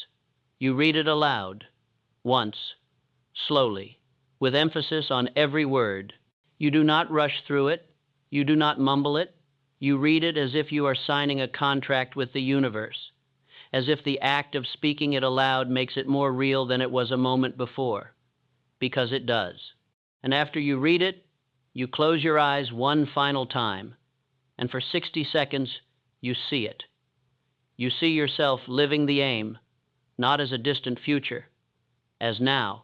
S1: You read it aloud, once, slowly, with emphasis on every word. You do not rush through it. You do not mumble it. You read it as if you are signing a contract with the universe, as if the act of speaking it aloud makes it more real than it was a moment before, because it does. And after you read it, you close your eyes one final time, and for 60 seconds, you see it. You see yourself living the aim, not as a distant future, as now.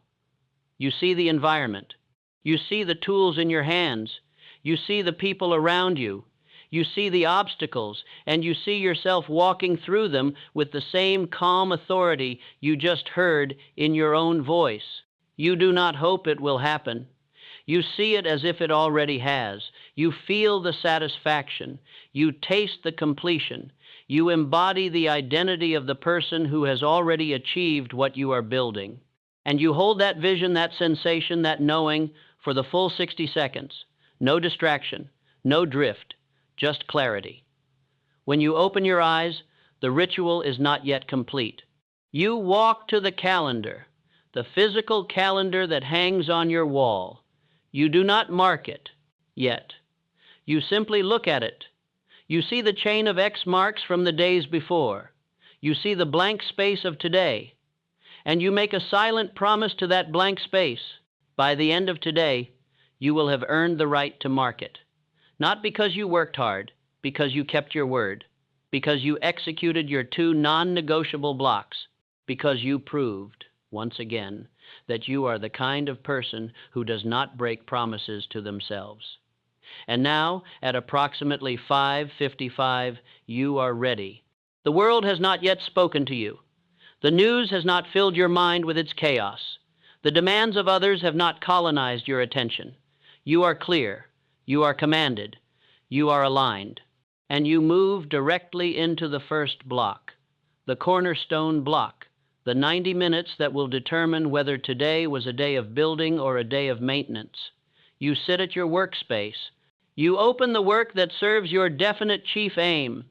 S1: You see the environment. You see the tools in your hands. You see the people around you. You see the obstacles, and you see yourself walking through them with the same calm authority you just heard in your own voice. You do not hope it will happen. You see it as if it already has. You feel the satisfaction. You taste the completion. You embody the identity of the person who has already achieved what you are building. And you hold that vision, that sensation, that knowing for the full 60 seconds. No distraction, no drift, just clarity. When you open your eyes, the ritual is not yet complete. You walk to the calendar, the physical calendar that hangs on your wall. You do not mark it yet. You simply look at it. You see the chain of X marks from the days before. You see the blank space of today. And you make a silent promise to that blank space. By the end of today, you will have earned the right to mark it. Not because you worked hard, because you kept your word, because you executed your 2 non-negotiable blocks, because you proved, once again, that you are the kind of person who does not break promises to themselves. And now, at approximately 5:55, you are ready. The world has not yet spoken to you. The news has not filled your mind with its chaos. The demands of others have not colonized your attention. You are clear. You are commanded. You are aligned. And you move directly into the first block, the cornerstone block, the 90 minutes that will determine whether today was a day of building or a day of maintenance. You sit at your workspace. You open the work that serves your definite chief aim,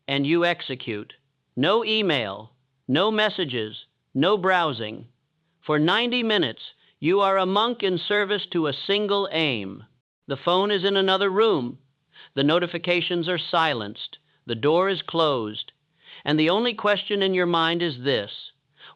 S1: and you execute. No email, no messages, no browsing. For 90 minutes, you are a monk in service to a single aim. The phone is in another room. The notifications are silenced. The door is closed. And the only question in your mind is this: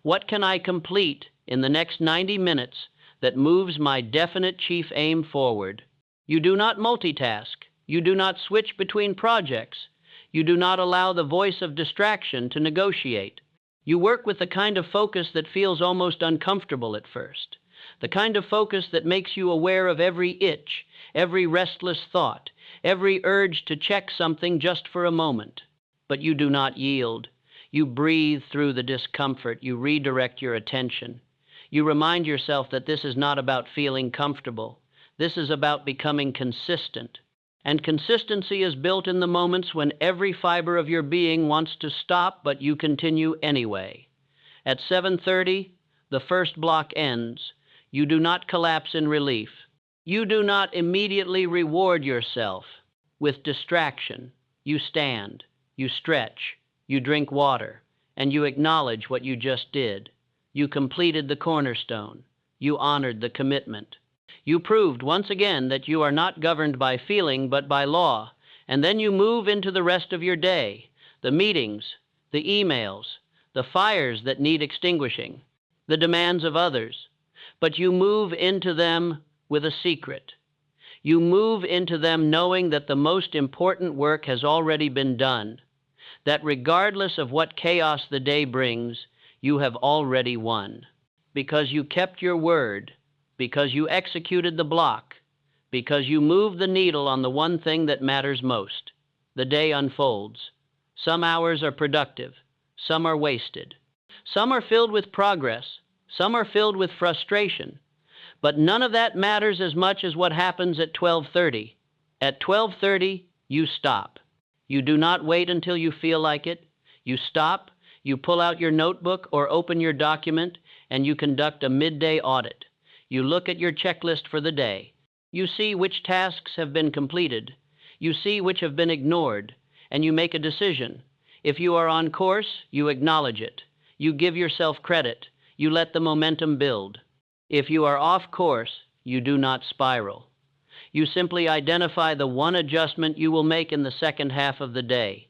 S1: what can I complete in the next 90 minutes that moves my definite chief aim forward? You do not multitask. You do not switch between projects. You do not allow the voice of distraction to negotiate. You work with the kind of focus that feels almost uncomfortable at first, the kind of focus that makes you aware of every itch, every restless thought, every urge to check something just for a moment. But you do not yield. You breathe through the discomfort. You redirect your attention. You remind yourself that this is not about feeling comfortable. This is about becoming consistent. And consistency is built in the moments when every fiber of your being wants to stop, but you continue anyway. At 7:30, the first block ends. You do not collapse in relief. You do not immediately reward yourself with distraction. You stand, you stretch, you drink water, and you acknowledge what you just did. You completed the cornerstone. You honored the commitment. You proved once again that you are not governed by feeling but by law, and then you move into the rest of your day, the meetings, the emails, the fires that need extinguishing, the demands of others, but you move into them with a secret. You move into them knowing that the most important work has already been done, that regardless of what chaos the day brings, you have already won. Because you kept your word, because you executed the block, because you moved the needle on the one thing that matters most. The day unfolds. Some hours are productive, some are wasted. Some are filled with progress, some are filled with frustration. But none of that matters as much as what happens at 12:30. At 12:30, you stop. You do not wait until you feel like it. You stop, you pull out your notebook or open your document, and you conduct a midday audit. You look at your checklist for the day. You see which tasks have been completed. You see which have been ignored, and you make a decision. If you are on course, you acknowledge it. You give yourself credit. You let the momentum build. If you are off course, you do not spiral. You simply identify the one adjustment you will make in the second half of the day,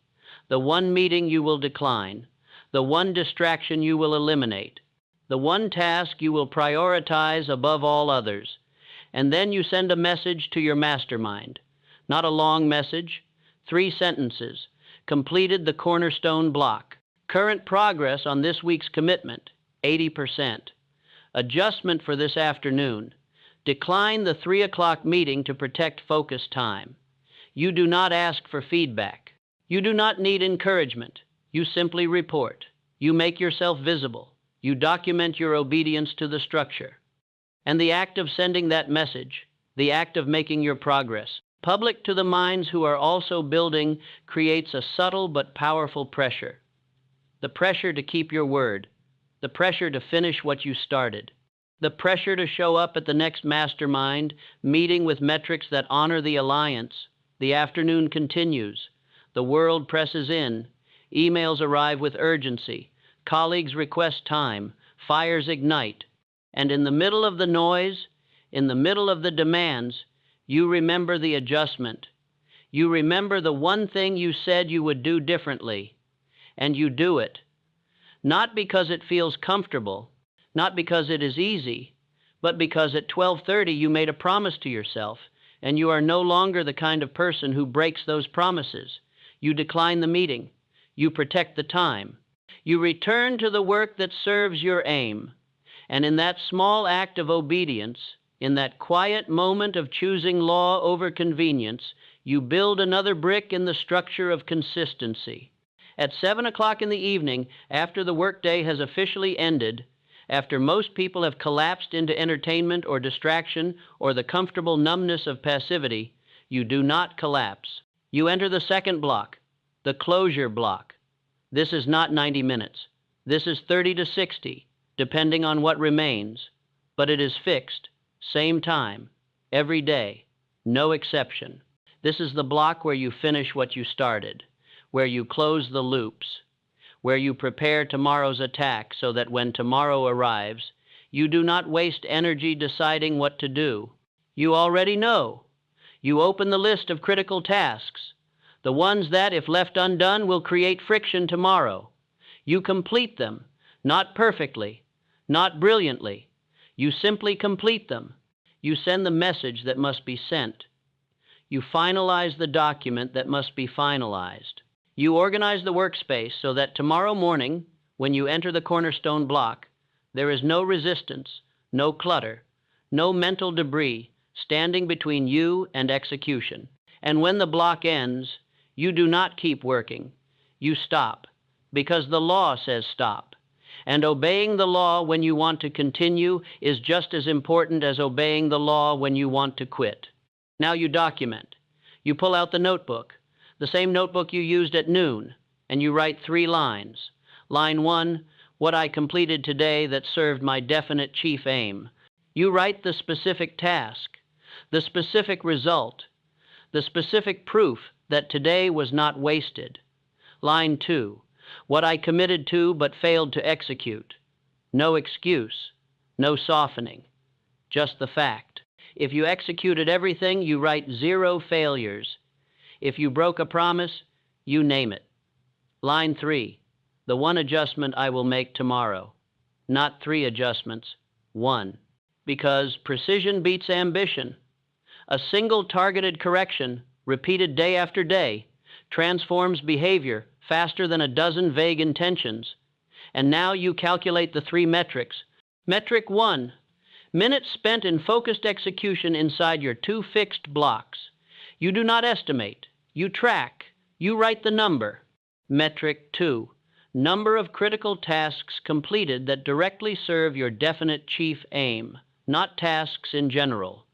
S1: the one meeting you will decline, the one distraction you will eliminate, the one task you will prioritize above all others, and then you send a message to your mastermind. Not a long message, 3 sentences. Completed the cornerstone block. Current progress on this week's commitment, 80%. Adjustment for this afternoon. Decline the 3 o'clock meeting to protect focus time. You do not ask for feedback. You do not need encouragement. You simply report. You make yourself visible. You document your obedience to the structure. And the act of sending that message, the act of making your progress, public to the minds who are also building, creates a subtle but powerful pressure. The pressure to keep your word. The pressure to finish what you started. The pressure to show up at the next mastermind, meeting with metrics that honor the alliance. The afternoon continues. The world presses in. Emails arrive with urgency. Colleagues request time. Fires ignite. And in the middle of the noise, in the middle of the demands, you remember the adjustment. You remember the one thing you said you would do differently. And you do it. Not because it feels comfortable, not because it is easy, but because at 12:30 you made a promise to yourself, and you are no longer the kind of person who breaks those promises. You decline the meeting. You protect the time. You return to the work that serves your aim. And in that small act of obedience, in that quiet moment of choosing law over convenience, you build another brick in the structure of consistency. At 7 o'clock in the evening, after the workday has officially ended, after most people have collapsed into entertainment or distraction or the comfortable numbness of passivity, you do not collapse. You enter the second block, the closure block. This is not 90 minutes. This is 30 to 60, depending on what remains. But it is fixed, same time, every day, no exception. This is the block where you finish what you started, where you close the loops, where you prepare tomorrow's attack so that when tomorrow arrives, you do not waste energy deciding what to do. You already know. You open the list of critical tasks, the ones that, if left undone, will create friction tomorrow. You complete them, not perfectly, not brilliantly. You simply complete them. You send the message that must be sent. You finalize the document that must be finalized. You organize the workspace so that tomorrow morning, when you enter the cornerstone block, there is no resistance, no clutter, no mental debris standing between you and execution. And when the block ends, you do not keep working. You stop, because the law says stop. And obeying the law when you want to continue is just as important as obeying the law when you want to quit. Now you document. You pull out the notebook, the same notebook you used at noon, and you write 3 lines. Line 1, what I completed today that served my definite chief aim. You write the specific task, the specific result, the specific proof that today was not wasted. Line 2, what I committed to but failed to execute. No excuse, no softening, just the fact. If you executed everything, you write 0 failures. If you broke a promise, you name it. Line 3, the one adjustment I will make tomorrow. Not 3 adjustments, 1. Because precision beats ambition. A single targeted correction, repeated day after day, transforms behavior faster than a dozen vague intentions. And now you calculate the 3 metrics. Metric 1, minutes spent in focused execution inside your 2 fixed blocks. You do not estimate, you track, you write the number. Metric 2, number of critical tasks completed that directly serve your definite chief aim, not tasks in general.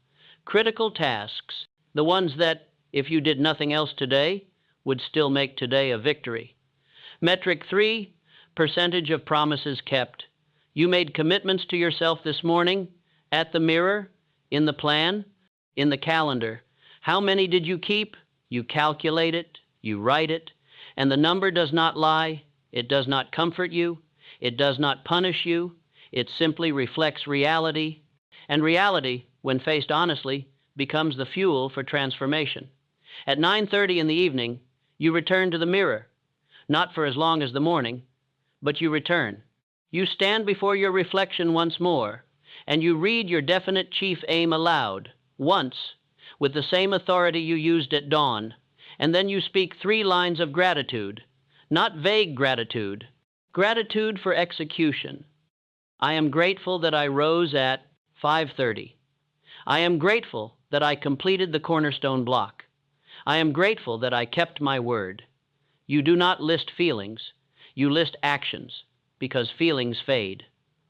S1: Critical tasks, the ones that, if you did nothing else today, would still make today a victory. Metric 3, percentage of promises kept. You made commitments to yourself this morning, at the mirror, in the plan, in the calendar. How many did you keep? You calculate it, you write it, and the number does not lie, it does not comfort you, it does not punish you, it simply reflects reality, and reality, when faced honestly, becomes the fuel for transformation. At 9:30 in the evening, you return to the mirror, not for as long as the morning, but you return. You stand before your reflection once more, and you read your definite chief aim aloud, once, with the same authority you used at dawn, and then you speak 3 lines of gratitude, not vague gratitude, gratitude for execution. I am grateful that I rose at 5:30. I am grateful that I completed the cornerstone block. I am grateful that I kept my word. You do not list feelings, you list actions, because feelings fade,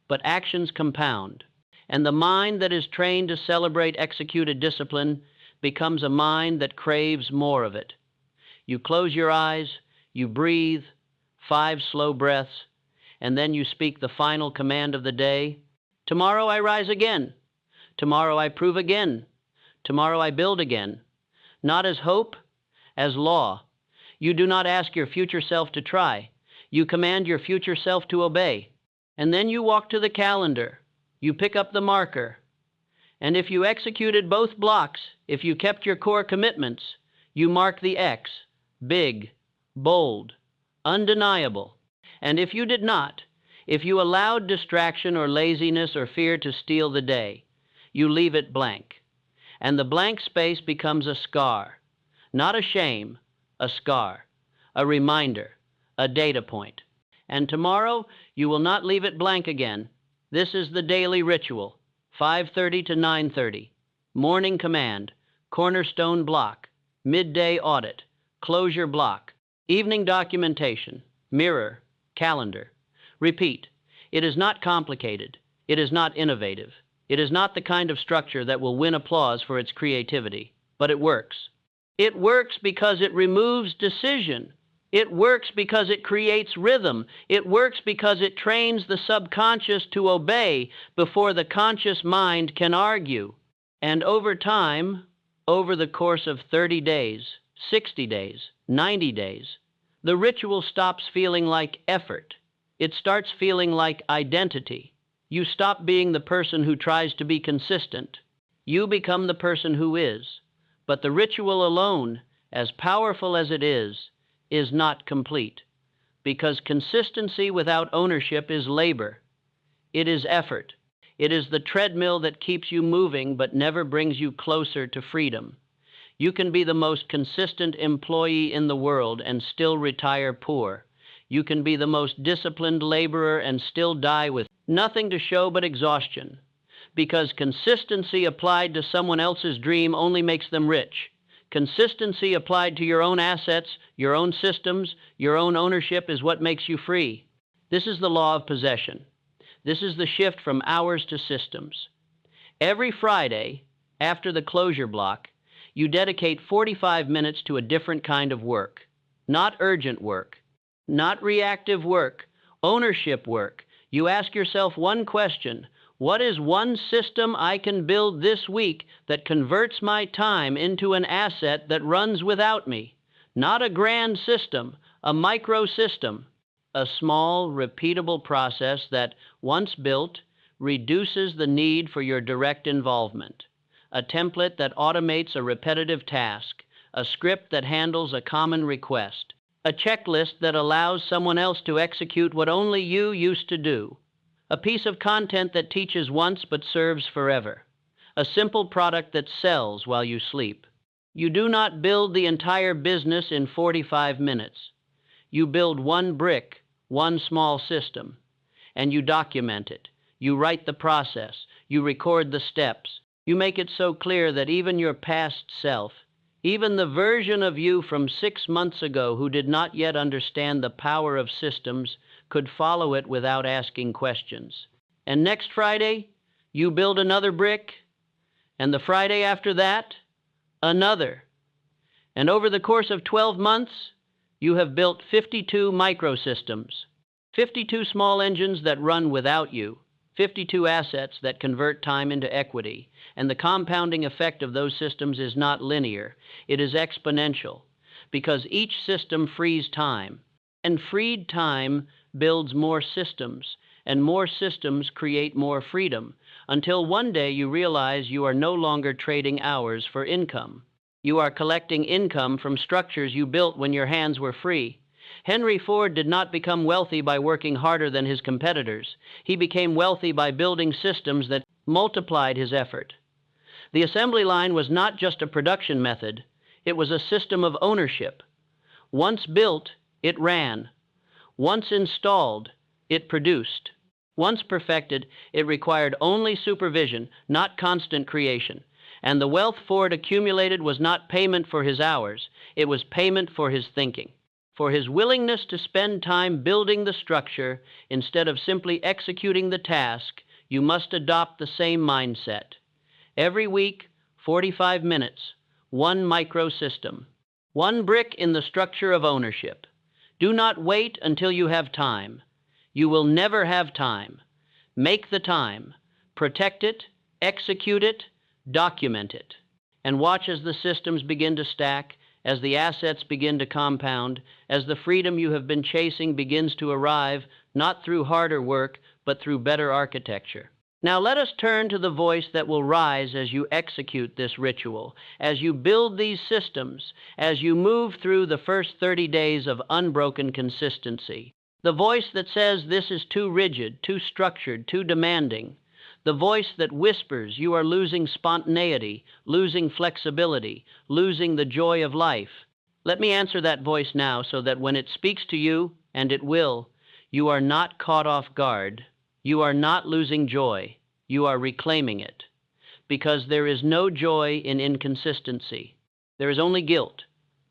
S1: but actions compound, and the mind that is trained to celebrate executed discipline becomes a mind that craves more of it. You close your eyes, you breathe, 5 slow breaths, and then you speak the final command of the day. Tomorrow I rise again. Tomorrow I prove again. Tomorrow I build again. Not as hope, as law. You do not ask your future self to try. You command your future self to obey. And then you walk to the calendar. You pick up the marker. And if you executed both blocks, if you kept your core commitments, you mark the X, big, bold, undeniable. And if you did not, if you allowed distraction or laziness or fear to steal the day, you leave it blank. And the blank space becomes a scar, not a shame, a scar, a reminder, a data point. And tomorrow, you will not leave it blank again. This is the daily ritual, 5:30 to 9:30, morning command, cornerstone block, midday audit, closure block, evening documentation, mirror, calendar. Repeat, it is not complicated, it is not innovative, it is not the kind of structure that will win applause for its creativity, but it works. It works because it removes decision. It works because it creates rhythm. It works because it trains the subconscious to obey before the conscious mind can argue. And over time, over the course of 30 days, 60 days, 90 days, the ritual stops feeling like effort. It starts feeling like identity. You stop being the person who tries to be consistent. You become the person who is. But the ritual alone, as powerful as it is not complete, because consistency without ownership is labor. It is effort. It is the treadmill that keeps you moving but never brings you closer to freedom. You can be the most consistent employee in the world and still retire poor. You can be the most disciplined laborer and still die with nothing to show but exhaustion, because consistency applied to someone else's dream only makes them rich. Consistency applied to your own assets, your own systems, your own ownership is what makes you free. This is the law of possession. This is the shift from hours to systems. Every Friday, after the closure block, you dedicate 45 minutes to a different kind of work. Not urgent work, not reactive work, ownership work. You ask yourself one question: what is one system I can build this week that converts my time into an asset that runs without me? Not a grand system, a micro system. A small, repeatable process that, once built, reduces the need for your direct involvement. A template that automates a repetitive task. A script that handles a common request. A checklist that allows someone else to execute what only you used to do. A piece of content that teaches once but serves forever. a simple product that sells while you sleep. You do not build the entire business in 45 minutes. You build one brick, one small system, and you document it. You write the process. You record the steps. You make it so clear that even your past self, even the version of you from 6 months ago who did not yet understand the power of systems, could follow it without asking questions. And next Friday, you build another brick, and the Friday after that, another. And over the course of 12 months, you have built 52 microsystems, 52 small engines that run without you, 52 assets that convert time into equity. And the compounding effect of those systems is not linear, it is exponential, because each system frees time, and freed time builds more systems, and more systems create more freedom, until one day you realize you are no longer trading hours for income. You are collecting income from structures you built when your hands were free. Henry Ford did not become wealthy by working harder than his competitors. He became wealthy by building systems that multiplied his effort. The assembly line was not just a production method, it was a system of ownership. Once built, it ran. Once installed, it produced. Once perfected, it required only supervision, not constant creation. And the wealth Ford accumulated was not payment for his hours, it was payment for his thinking, for his willingness to spend time building the structure instead of simply executing the task. You must adopt the same mindset. Every week, 45 minutes, one microsystem, one brick in the structure of ownership. Do not wait until you have time. You will never have time. Make the time. Protect it, execute it, document it. And watch as the systems begin to stack, as the assets begin to compound, as the freedom you have been chasing begins to arrive, not through harder work, but through better architecture. Now let us turn to the voice that will rise as you execute this ritual, as you build these systems, as you move through the first 30 days of unbroken consistency. The voice that says this is too rigid, too structured, too demanding. The voice that whispers you are losing spontaneity, losing flexibility, losing the joy of life. Let me answer that voice now so that when it speaks to you, and it will, you are not caught off guard. You are not losing joy. You are reclaiming it. Because there is no joy in inconsistency. There is only guilt.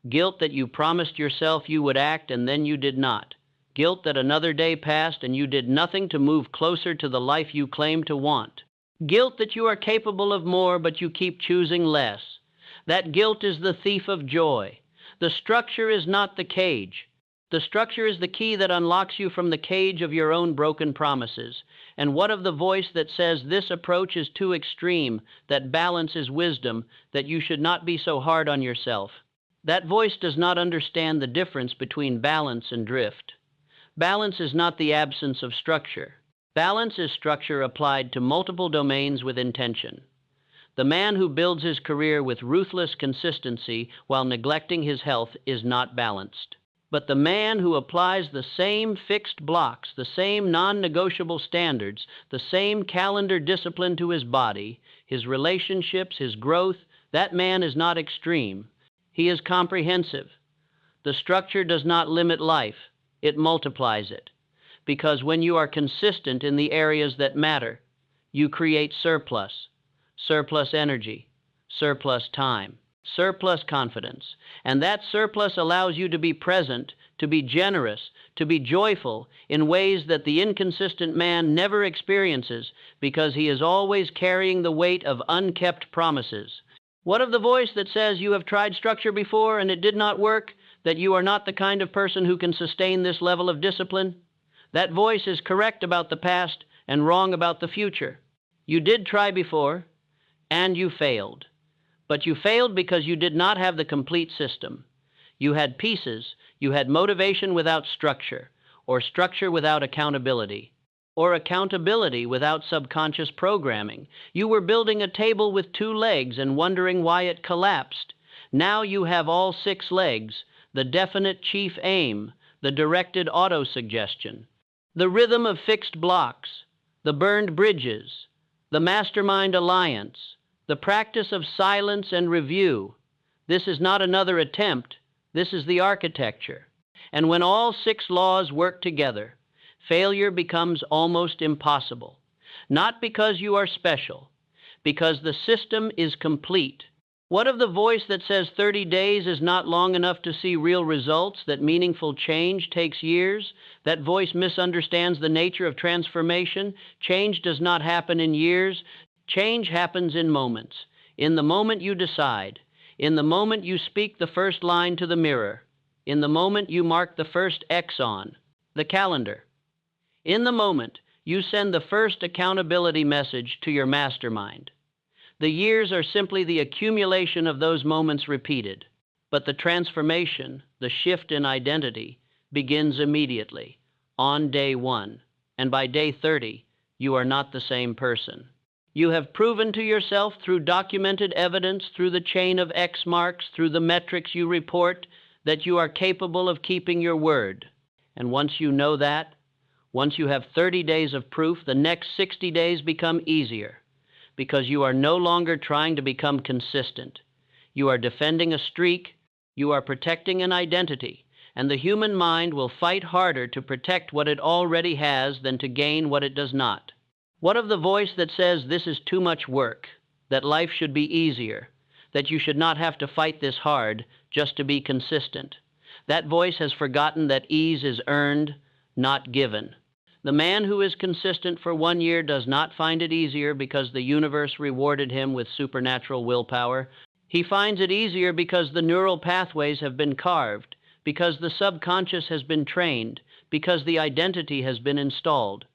S1: Guilt that you promised yourself you would act and then you did not. Guilt that another day passed and you did nothing to move closer to the life you claim to want. Guilt that you are capable of more but you keep choosing less. That guilt is the thief of joy. The structure is not the cage. The structure is the key that unlocks you from the cage of your own broken promises. And what of the voice that says this approach is too extreme, that balance is wisdom, that you should not be so hard on yourself? That voice does not understand the difference between balance and drift. Balance is not the absence of structure. Balance is structure applied to multiple domains with intention. The man who builds his career with ruthless consistency while neglecting his health is not balanced. But the man who applies the same fixed blocks, the same non-negotiable standards, the same calendar discipline to his body, his relationships, his growth, that man is not extreme. He is comprehensive. The structure does not limit life, it multiplies it. Because when you are consistent in the areas that matter, you create surplus, surplus energy, surplus time, surplus confidence. And that surplus allows you to be present, to be generous, to be joyful in ways that the inconsistent man never experiences because he is always carrying the weight of unkept promises. What of the voice that says you have tried structure before and it did not work, that you are not the kind of person who can sustain this level of discipline? That voice is correct about the past and wrong about the future. You did try before, and you failed. But you failed because you did not have the complete system. You had pieces, you had motivation without structure, or structure without accountability, or accountability without subconscious programming. You were building a table with 2 legs and wondering why it collapsed. Now you have all 6 legs, the definite chief aim, the directed auto-suggestion, the rhythm of fixed blocks, the burned bridges, the Mastermind Alliance, The practice of silence and review. This is not another attempt, this is the architecture. And when all 6 laws work together, failure becomes almost impossible. Not because you are special, because the system is complete. What of the voice that says 30 days is not long enough to see real results, that meaningful change takes years? That voice misunderstands the nature of transformation. Change does not happen in years. Change happens in moments. In the moment you decide. In the moment you speak the first line to the mirror. In the moment you mark the first X on the calendar. In the moment you send the first accountability message to your mastermind. The years are simply the accumulation of those moments repeated, but the transformation, the shift in identity, begins immediately, on day 1, and by day 30, you are not the same person. You have proven to yourself through documented evidence, through the chain of X marks, through the metrics you report, that you are capable of keeping your word. And once you know that, once you have 30 days of proof, the next 60 days become easier, because you are no longer trying to become consistent. You are defending a streak, you are protecting an identity, and the human mind will fight harder to protect what it already has than to gain what it does not. What of the voice that says this is too much work, that life should be easier, that you should not have to fight this hard just to be consistent? That voice has forgotten that ease is earned, not given. The man who is consistent for 1 year does not find it easier because the universe rewarded him with supernatural willpower. He finds it easier because the neural pathways have been carved, because the subconscious has been trained, because the identity has been installed.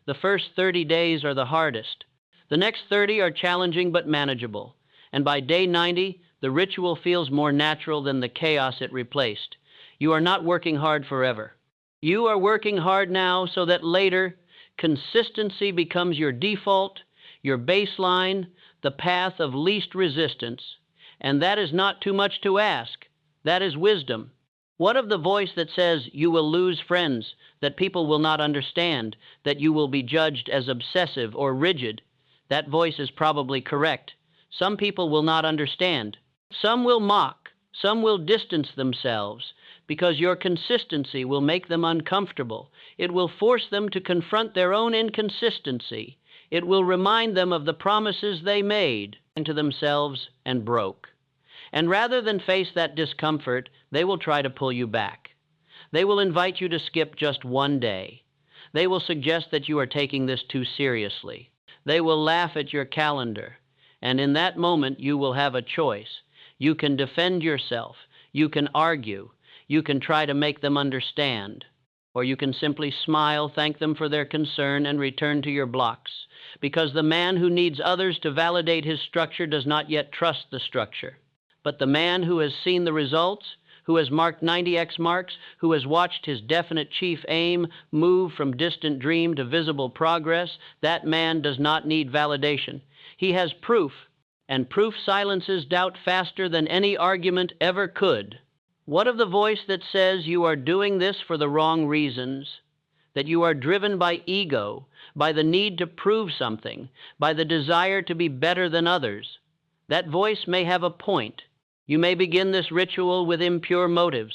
S1: The first 30 days are the hardest. The next 30 are challenging but manageable. And by day 90, the ritual feels more natural than the chaos it replaced. You are not working hard forever. You are working hard now so that later, consistency becomes your default, your baseline, the path of least resistance. And that is not too much to ask. That is wisdom. What of the voice that says you will lose friends, that people will not understand, that you will be judged as obsessive or rigid? That voice is probably correct. Some people will not understand. Some will mock. Some will distance themselves, because your consistency will make them uncomfortable. It will force them to confront their own inconsistency. It will remind them of the promises they made to themselves and broke. And rather than face that discomfort, they will try to pull you back. They will invite you to skip just 1 day. They will suggest that you are taking this too seriously. They will laugh at your calendar. And in that moment, you will have a choice. You can defend yourself. You can argue. You can try to make them understand. Or you can simply smile, thank them for their concern, and return to your blocks. Because the man who needs others to validate his structure does not yet trust the structure. But the man who has seen the results, who has marked 90X marks, who has watched his definite chief aim move from distant dream to visible progress, that man does not need validation. He has proof, and proof silences doubt faster than any argument ever could. What of the voice that says you are doing this for the wrong reasons, that you are driven by ego, by the need to prove something, by the desire to be better than others? That voice may have a point. You may begin this ritual with impure motives.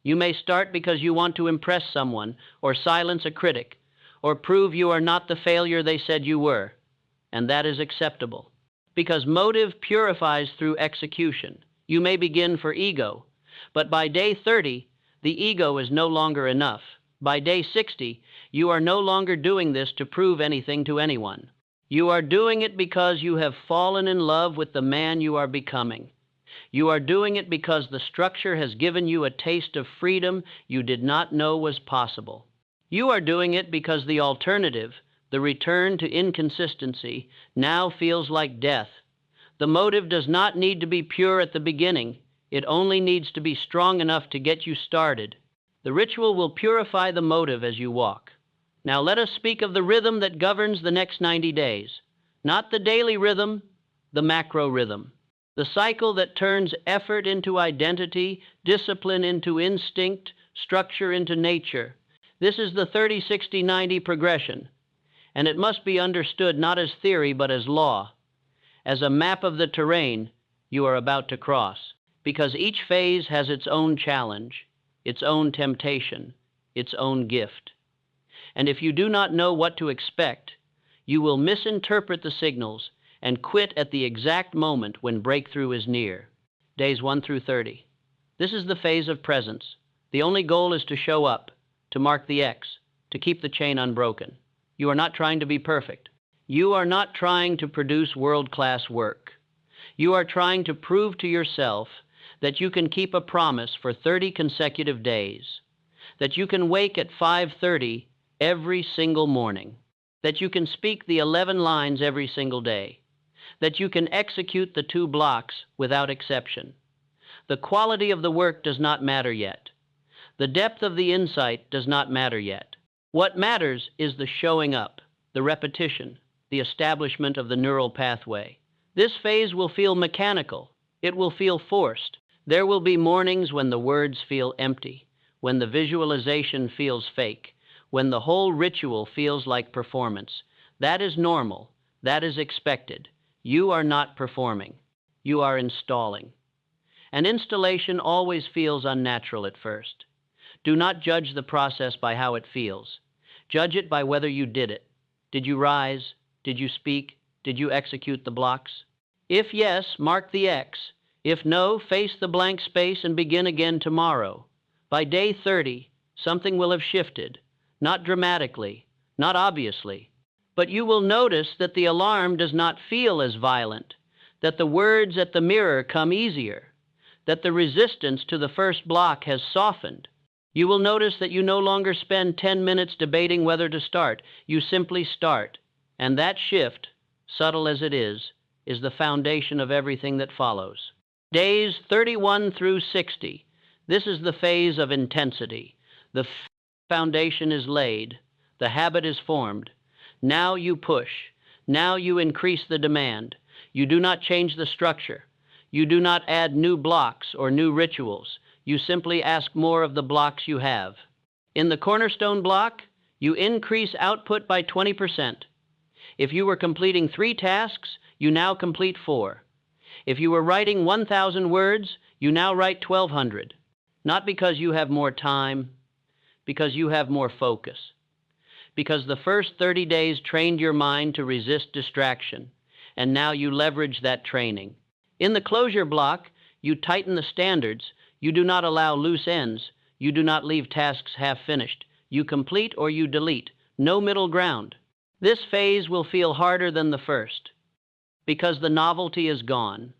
S1: You may start because you want to impress someone, or silence a critic, or prove you are not the failure they said you were. And that is acceptable, because motive purifies through execution. You may begin for ego, but by day 30, the ego is no longer enough. By day 60, you are no longer doing this to prove anything to anyone. You are doing it because you have fallen in love with the man you are becoming. You are doing it because the structure has given you a taste of freedom you did not know was possible. You are doing it because the alternative, the return to inconsistency, now feels like death. The motive does not need to be pure at the beginning. It only needs to be strong enough to get you started. The ritual will purify the motive as you walk. Now let us speak of the rhythm that governs the next 90 days. Not the daily rhythm, the macro rhythm. The cycle that turns effort into identity, discipline into instinct, structure into nature. This is the 30-60-90 progression, and it must be understood not as theory but as law. as a map of the terrain you are about to cross, because each phase has its own challenge, its own temptation, its own gift. And if you do not know what to expect, you will misinterpret the signals and quit at the exact moment when breakthrough is near. Days 1 through 30. This is the phase of presence. The only goal is to show up, to mark the X, to keep the chain unbroken. You are not trying to be perfect. You are not trying to produce world-class work. You are trying to prove to yourself that you can keep a promise for 30 consecutive days, that you can wake at 5:30 every single morning, that you can speak the 11 lines every single day, that you can execute the 2 blocks without exception. The quality of the work does not matter yet. The depth of the insight does not matter yet. What matters is the showing up, the repetition, the establishment of the neural pathway. This phase will feel mechanical. It will feel forced. There will be mornings when the words feel empty, when the visualization feels fake, when the whole ritual feels like performance. That is normal. That is expected. You are not performing. You are installing. And installation always feels unnatural at first. Do not judge the process by how it feels. Judge it by whether you did it. Did you rise? Did you speak? Did you execute the blocks? If yes, mark the X. If no, face the blank space and begin again tomorrow. By day 30, something will have shifted. Not dramatically, not obviously, but you will notice that the alarm does not feel as violent, that the words at the mirror come easier, that the resistance to the first block has softened. You will notice that you no longer spend 10 minutes debating whether to start. You simply start, and that shift, subtle as it is the foundation of everything that follows. Days 31 through 60. This is the phase of intensity. The foundation is laid. The habit is formed. Now you push. Now you increase the demand. You do not change the structure. You do not add new blocks or new rituals. You simply ask more of the blocks you have. In the cornerstone block, you increase output by 20%. If you were completing 3 tasks, you now complete 4. If you were writing 1,000 words, you now write 1,200. Not because you have more time, because you have more focus. Because the first 30 days trained your mind to resist distraction, and now you leverage that training. In the closure block, you tighten the standards. You do not allow loose ends. You do not leave tasks half finished. You complete or you delete. No middle ground. This phase will feel harder than the first, because the novelty is gone,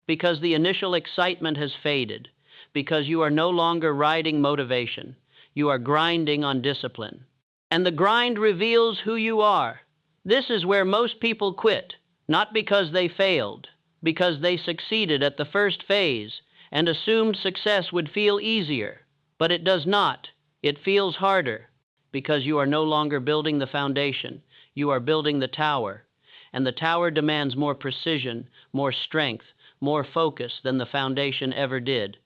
S1: because the initial excitement has faded, because you are no longer riding motivation. You are grinding on discipline. And the grind reveals who you are. This is where most people quit, not because they failed, because they succeeded at the first phase and assumed success would feel easier. But it does not. It feels harder, because you are no longer building the foundation. You are building the tower. And the tower demands more precision, more strength, more focus than the foundation ever did.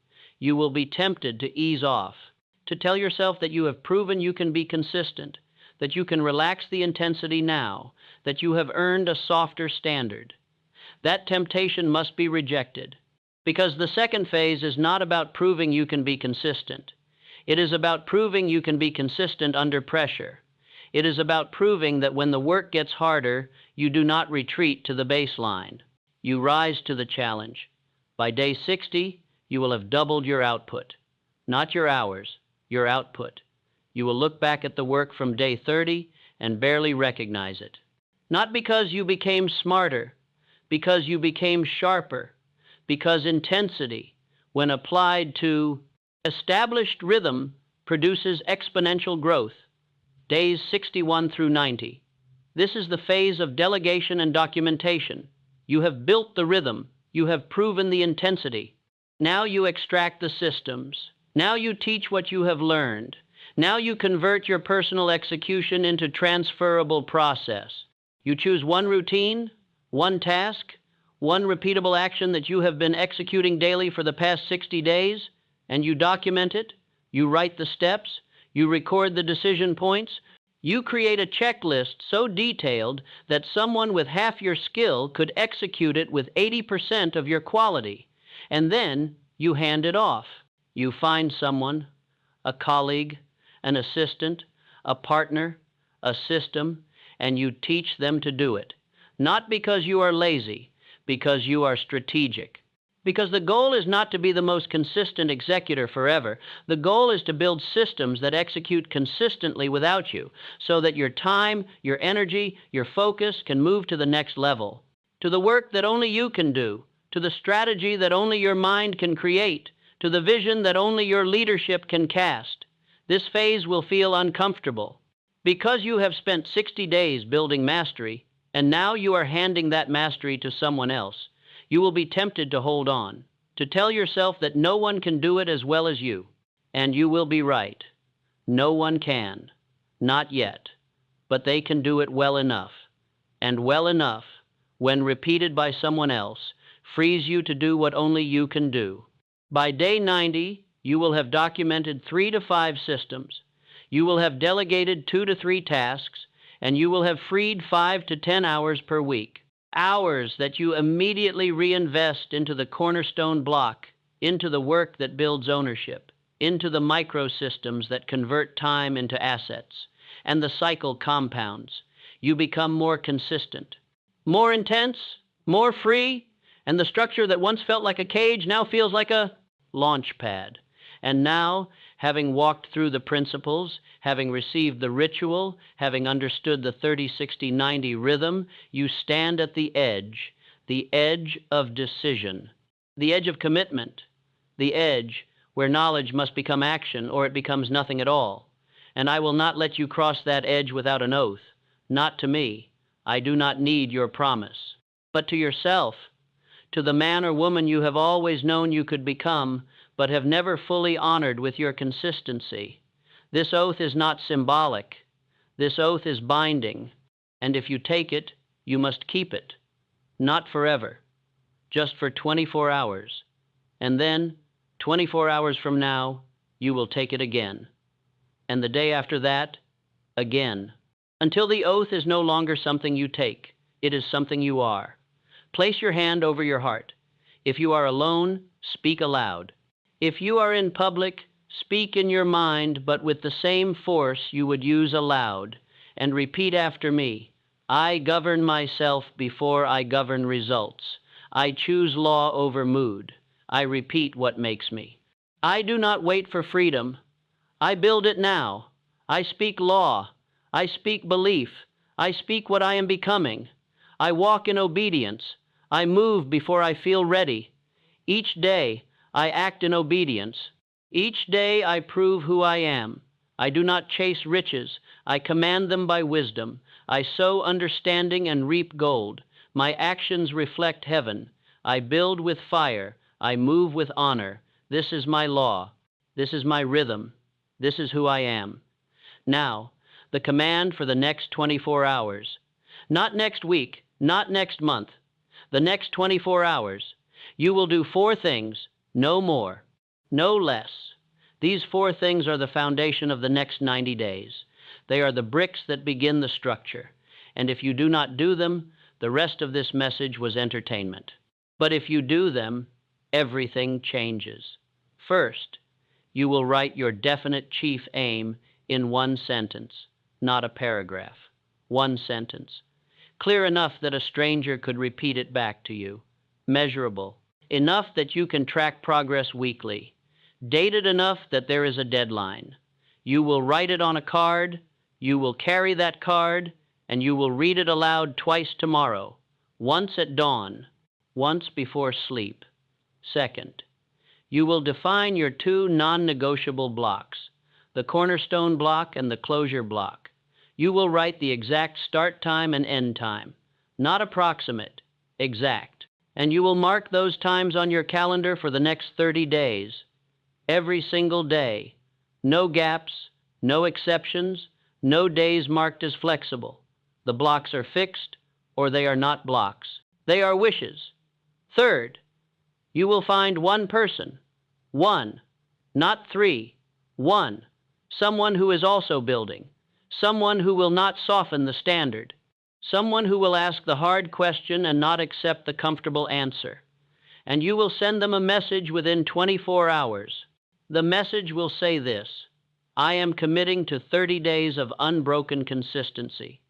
S1: You will be tempted to ease off, to tell yourself that you have proven you can be consistent, that you can relax the intensity now, that you have earned a softer standard. That temptation must be rejected, because the second phase is not about proving you can be consistent. It is about proving you can be consistent under pressure. It is about proving that when the work gets harder, you do not retreat to the baseline. You rise to the challenge. By day 60, you will have doubled your output. Not your hours, your output. You will look back at the work from day 30 and barely recognize it. Not because you became smarter, because you became sharper, because intensity, when applied to established rhythm, produces exponential growth. Days 61 through 90. This is the phase of delegation and documentation. You have built the rhythm. You have proven the intensity. Now you extract the systems. Now you teach what you have learned. Now you convert your personal execution into transferable process. You choose one routine, one task, one repeatable action that you have been executing daily for the past 60 days, and you document it. You write the steps. You record the decision points. You create a checklist so detailed that someone with half your skill could execute it with 80% of your quality, and then you hand it off. You find someone, a colleague, an assistant, a partner, a system, and you teach them to do it. Not because you are lazy, because you are strategic. Because the goal is not to be the most consistent executor forever. The goal is to build systems that execute consistently without you, so that your time, your energy, your focus can move to the next level, to the work that only you can do, to the strategy that only your mind can create, to the vision that only your leadership can cast. This phase will feel uncomfortable. Because you have spent 60 days building mastery, and now you are handing that mastery to someone else, you will be tempted to hold on, to tell yourself that no one can do it as well as you. And you will be right. No one can. Not yet. But they can do it well enough. And well enough, when repeated by someone else, frees you to do what only you can do. By day 90, you will have documented 3 to 5 systems. You will have delegated 2 to 3 tasks, and you will have freed 5 to 10 hours per week. Hours that you immediately reinvest into the cornerstone block, into the work that builds ownership, into the microsystems that convert time into assets, and the cycle compounds. You become more consistent, more intense, more free, and the structure that once felt like a cage now feels like a launch pad. And now, having walked through the principles, having received the ritual, having understood the 30-60-90 rhythm, you stand at the edge of decision, the edge of commitment, the edge where knowledge must become action or it becomes nothing at all. And I will not let you cross that edge without an oath. Not to me. I do not need your promise. But to yourself, to the man or woman you have always known you could become, but have never fully honored with your consistency. This oath is not symbolic. This oath is binding. And if you take it, you must keep it. Not forever. Just for 24 hours. And then, 24 hours from now, you will take it again. And the day after that, again. Until the oath is no longer something you take. It is something you are. Place your hand over your heart. If you are alone, speak aloud. If you are in public, speak in your mind, but with the same force you would use aloud, and repeat after me. I govern myself before I govern results. I choose law over mood. I repeat what makes me. I do not wait for freedom. I build it now. I speak law. I speak belief. I speak what I am becoming. I walk in obedience. I move before I feel ready. Each day, I act in obedience. Each day I prove who I am. I do not chase riches. I command them by wisdom. I sow understanding and reap gold. My actions reflect heaven. I build with fire. I move with honor. This is my law. This is my rhythm. This is who I am. Now, the command for the next 24 hours. Not next week, not next month. The next 24 hours. You will do 4 things. No more, no less. These 4 things are the foundation of the next 90 days. They are the bricks that begin the structure. And if you do not do them, the rest of this message was entertainment. But if you do them, everything changes. First, you will write your definite chief aim in 1 sentence, not a paragraph. 1 sentence. Clear enough that a stranger could repeat it back to you. Measurable. Enough that you can track progress weekly. Dated enough that there is a deadline. You will write it on a card, you will carry that card, and you will read it aloud twice tomorrow. Once at dawn, once before sleep. Second, you will define your 2 non-negotiable blocks, the cornerstone block and the closure block. You will write the exact start time and end time, not approximate, exact. And you will mark those times on your calendar for the next 30 days. Every single day. No gaps, no exceptions, no days marked as flexible. The blocks are fixed, or they are not blocks. They are wishes. Third, you will find 1 person. 1, not 3. 1. Someone who is also building. someone who will not soften the standard, someone who will ask the hard question and not accept the comfortable answer. And you will send them a message within 24 hours. The message will say this: I am committing to 30 days of unbroken consistency.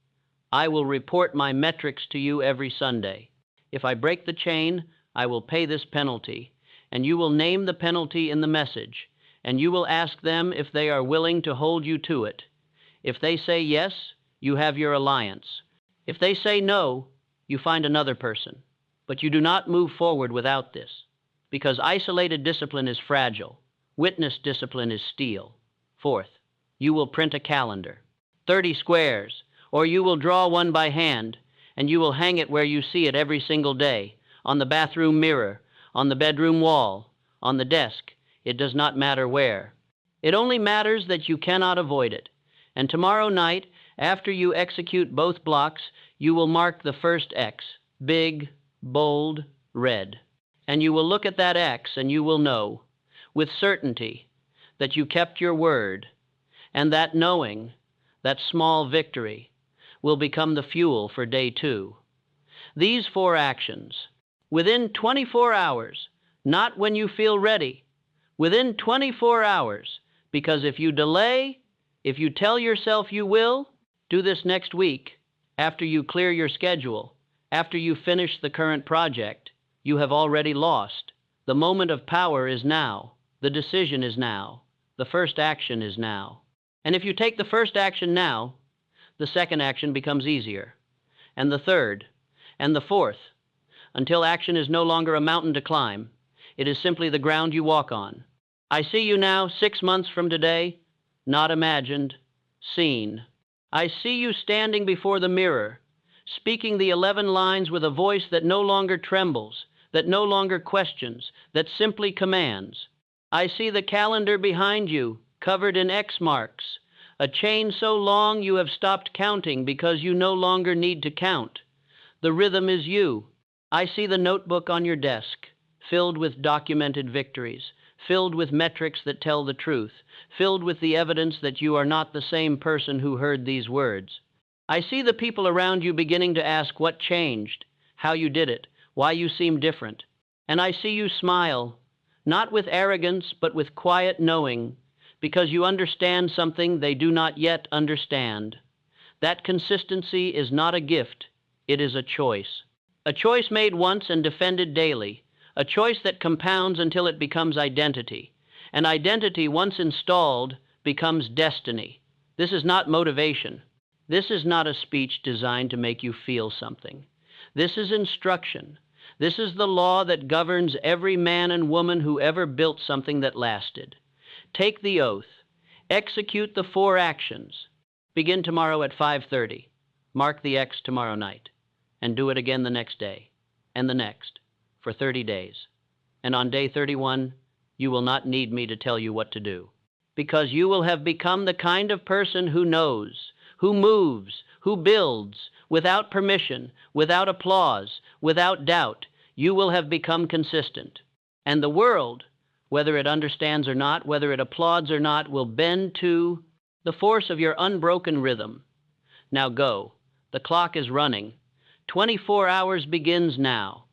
S1: I will report my metrics to you every Sunday. If I break the chain, I will pay this penalty, and you will name the penalty in the message, and you will ask them if they are willing to hold you to it. If they say yes, you have your alliance. If they say no, you find another person. But you do not move forward without this, because isolated discipline is fragile. Witness discipline is steel. Fourth, you will print a calendar, 30 squares, or you will draw one by hand, and you will hang it where you see it every single day, on the bathroom mirror, on the bedroom wall, on the desk. It does not matter where. It only matters that you cannot avoid it. And tomorrow night, after you execute both blocks, you will mark the first X, big, bold, red. And you will look at that X and you will know, with certainty, that you kept your word, and that knowing, that small victory, will become the fuel for day 2. These 4 actions, within 24 hours, not when you feel ready, within 24 hours, because if you delay, if you tell yourself you will, do this next week, after you clear your schedule, after you finish the current project, you have already lost. The moment of power is now. The decision is now. The first action is now. And if you take the first action now, the second action becomes easier, and the third, and the fourth, until action is no longer a mountain to climb. It is simply the ground you walk on. I see you now 6 months from today, not imagined, seen. I see you standing before the mirror, speaking the 11 lines with a voice that no longer trembles, that no longer questions, that simply commands. I see the calendar behind you, covered in X marks, a chain so long you have stopped counting because you no longer need to count. The rhythm is you. I see the notebook on your desk, filled with documented victories, filled with metrics that tell the truth, filled with the evidence that you are not the same person who heard these words. I see the people around you beginning to ask what changed, how you did it, why you seem different. And I see you smile, not with arrogance, but with quiet knowing, because you understand something they do not yet understand. That consistency is not a gift, it is a choice. A choice made once and defended daily, a choice that compounds until it becomes identity. And identity, once installed, becomes destiny. This is not motivation. This is not a speech designed to make you feel something. This is instruction. This is the law that governs every man and woman who ever built something that lasted. Take the oath. Execute the 4 actions. Begin tomorrow at 5:30. Mark the X tomorrow night. And do it again the next day, and the next, for 30 days. And on day 31, you will not need me to tell you what to do, because you will have become the kind of person who knows, who moves, who builds, without permission, without applause, without doubt. You will have become consistent. And the world, whether it understands or not, whether it applauds or not, will bend to the force of your unbroken rhythm. Now go. The clock is running. 24 hours begins now.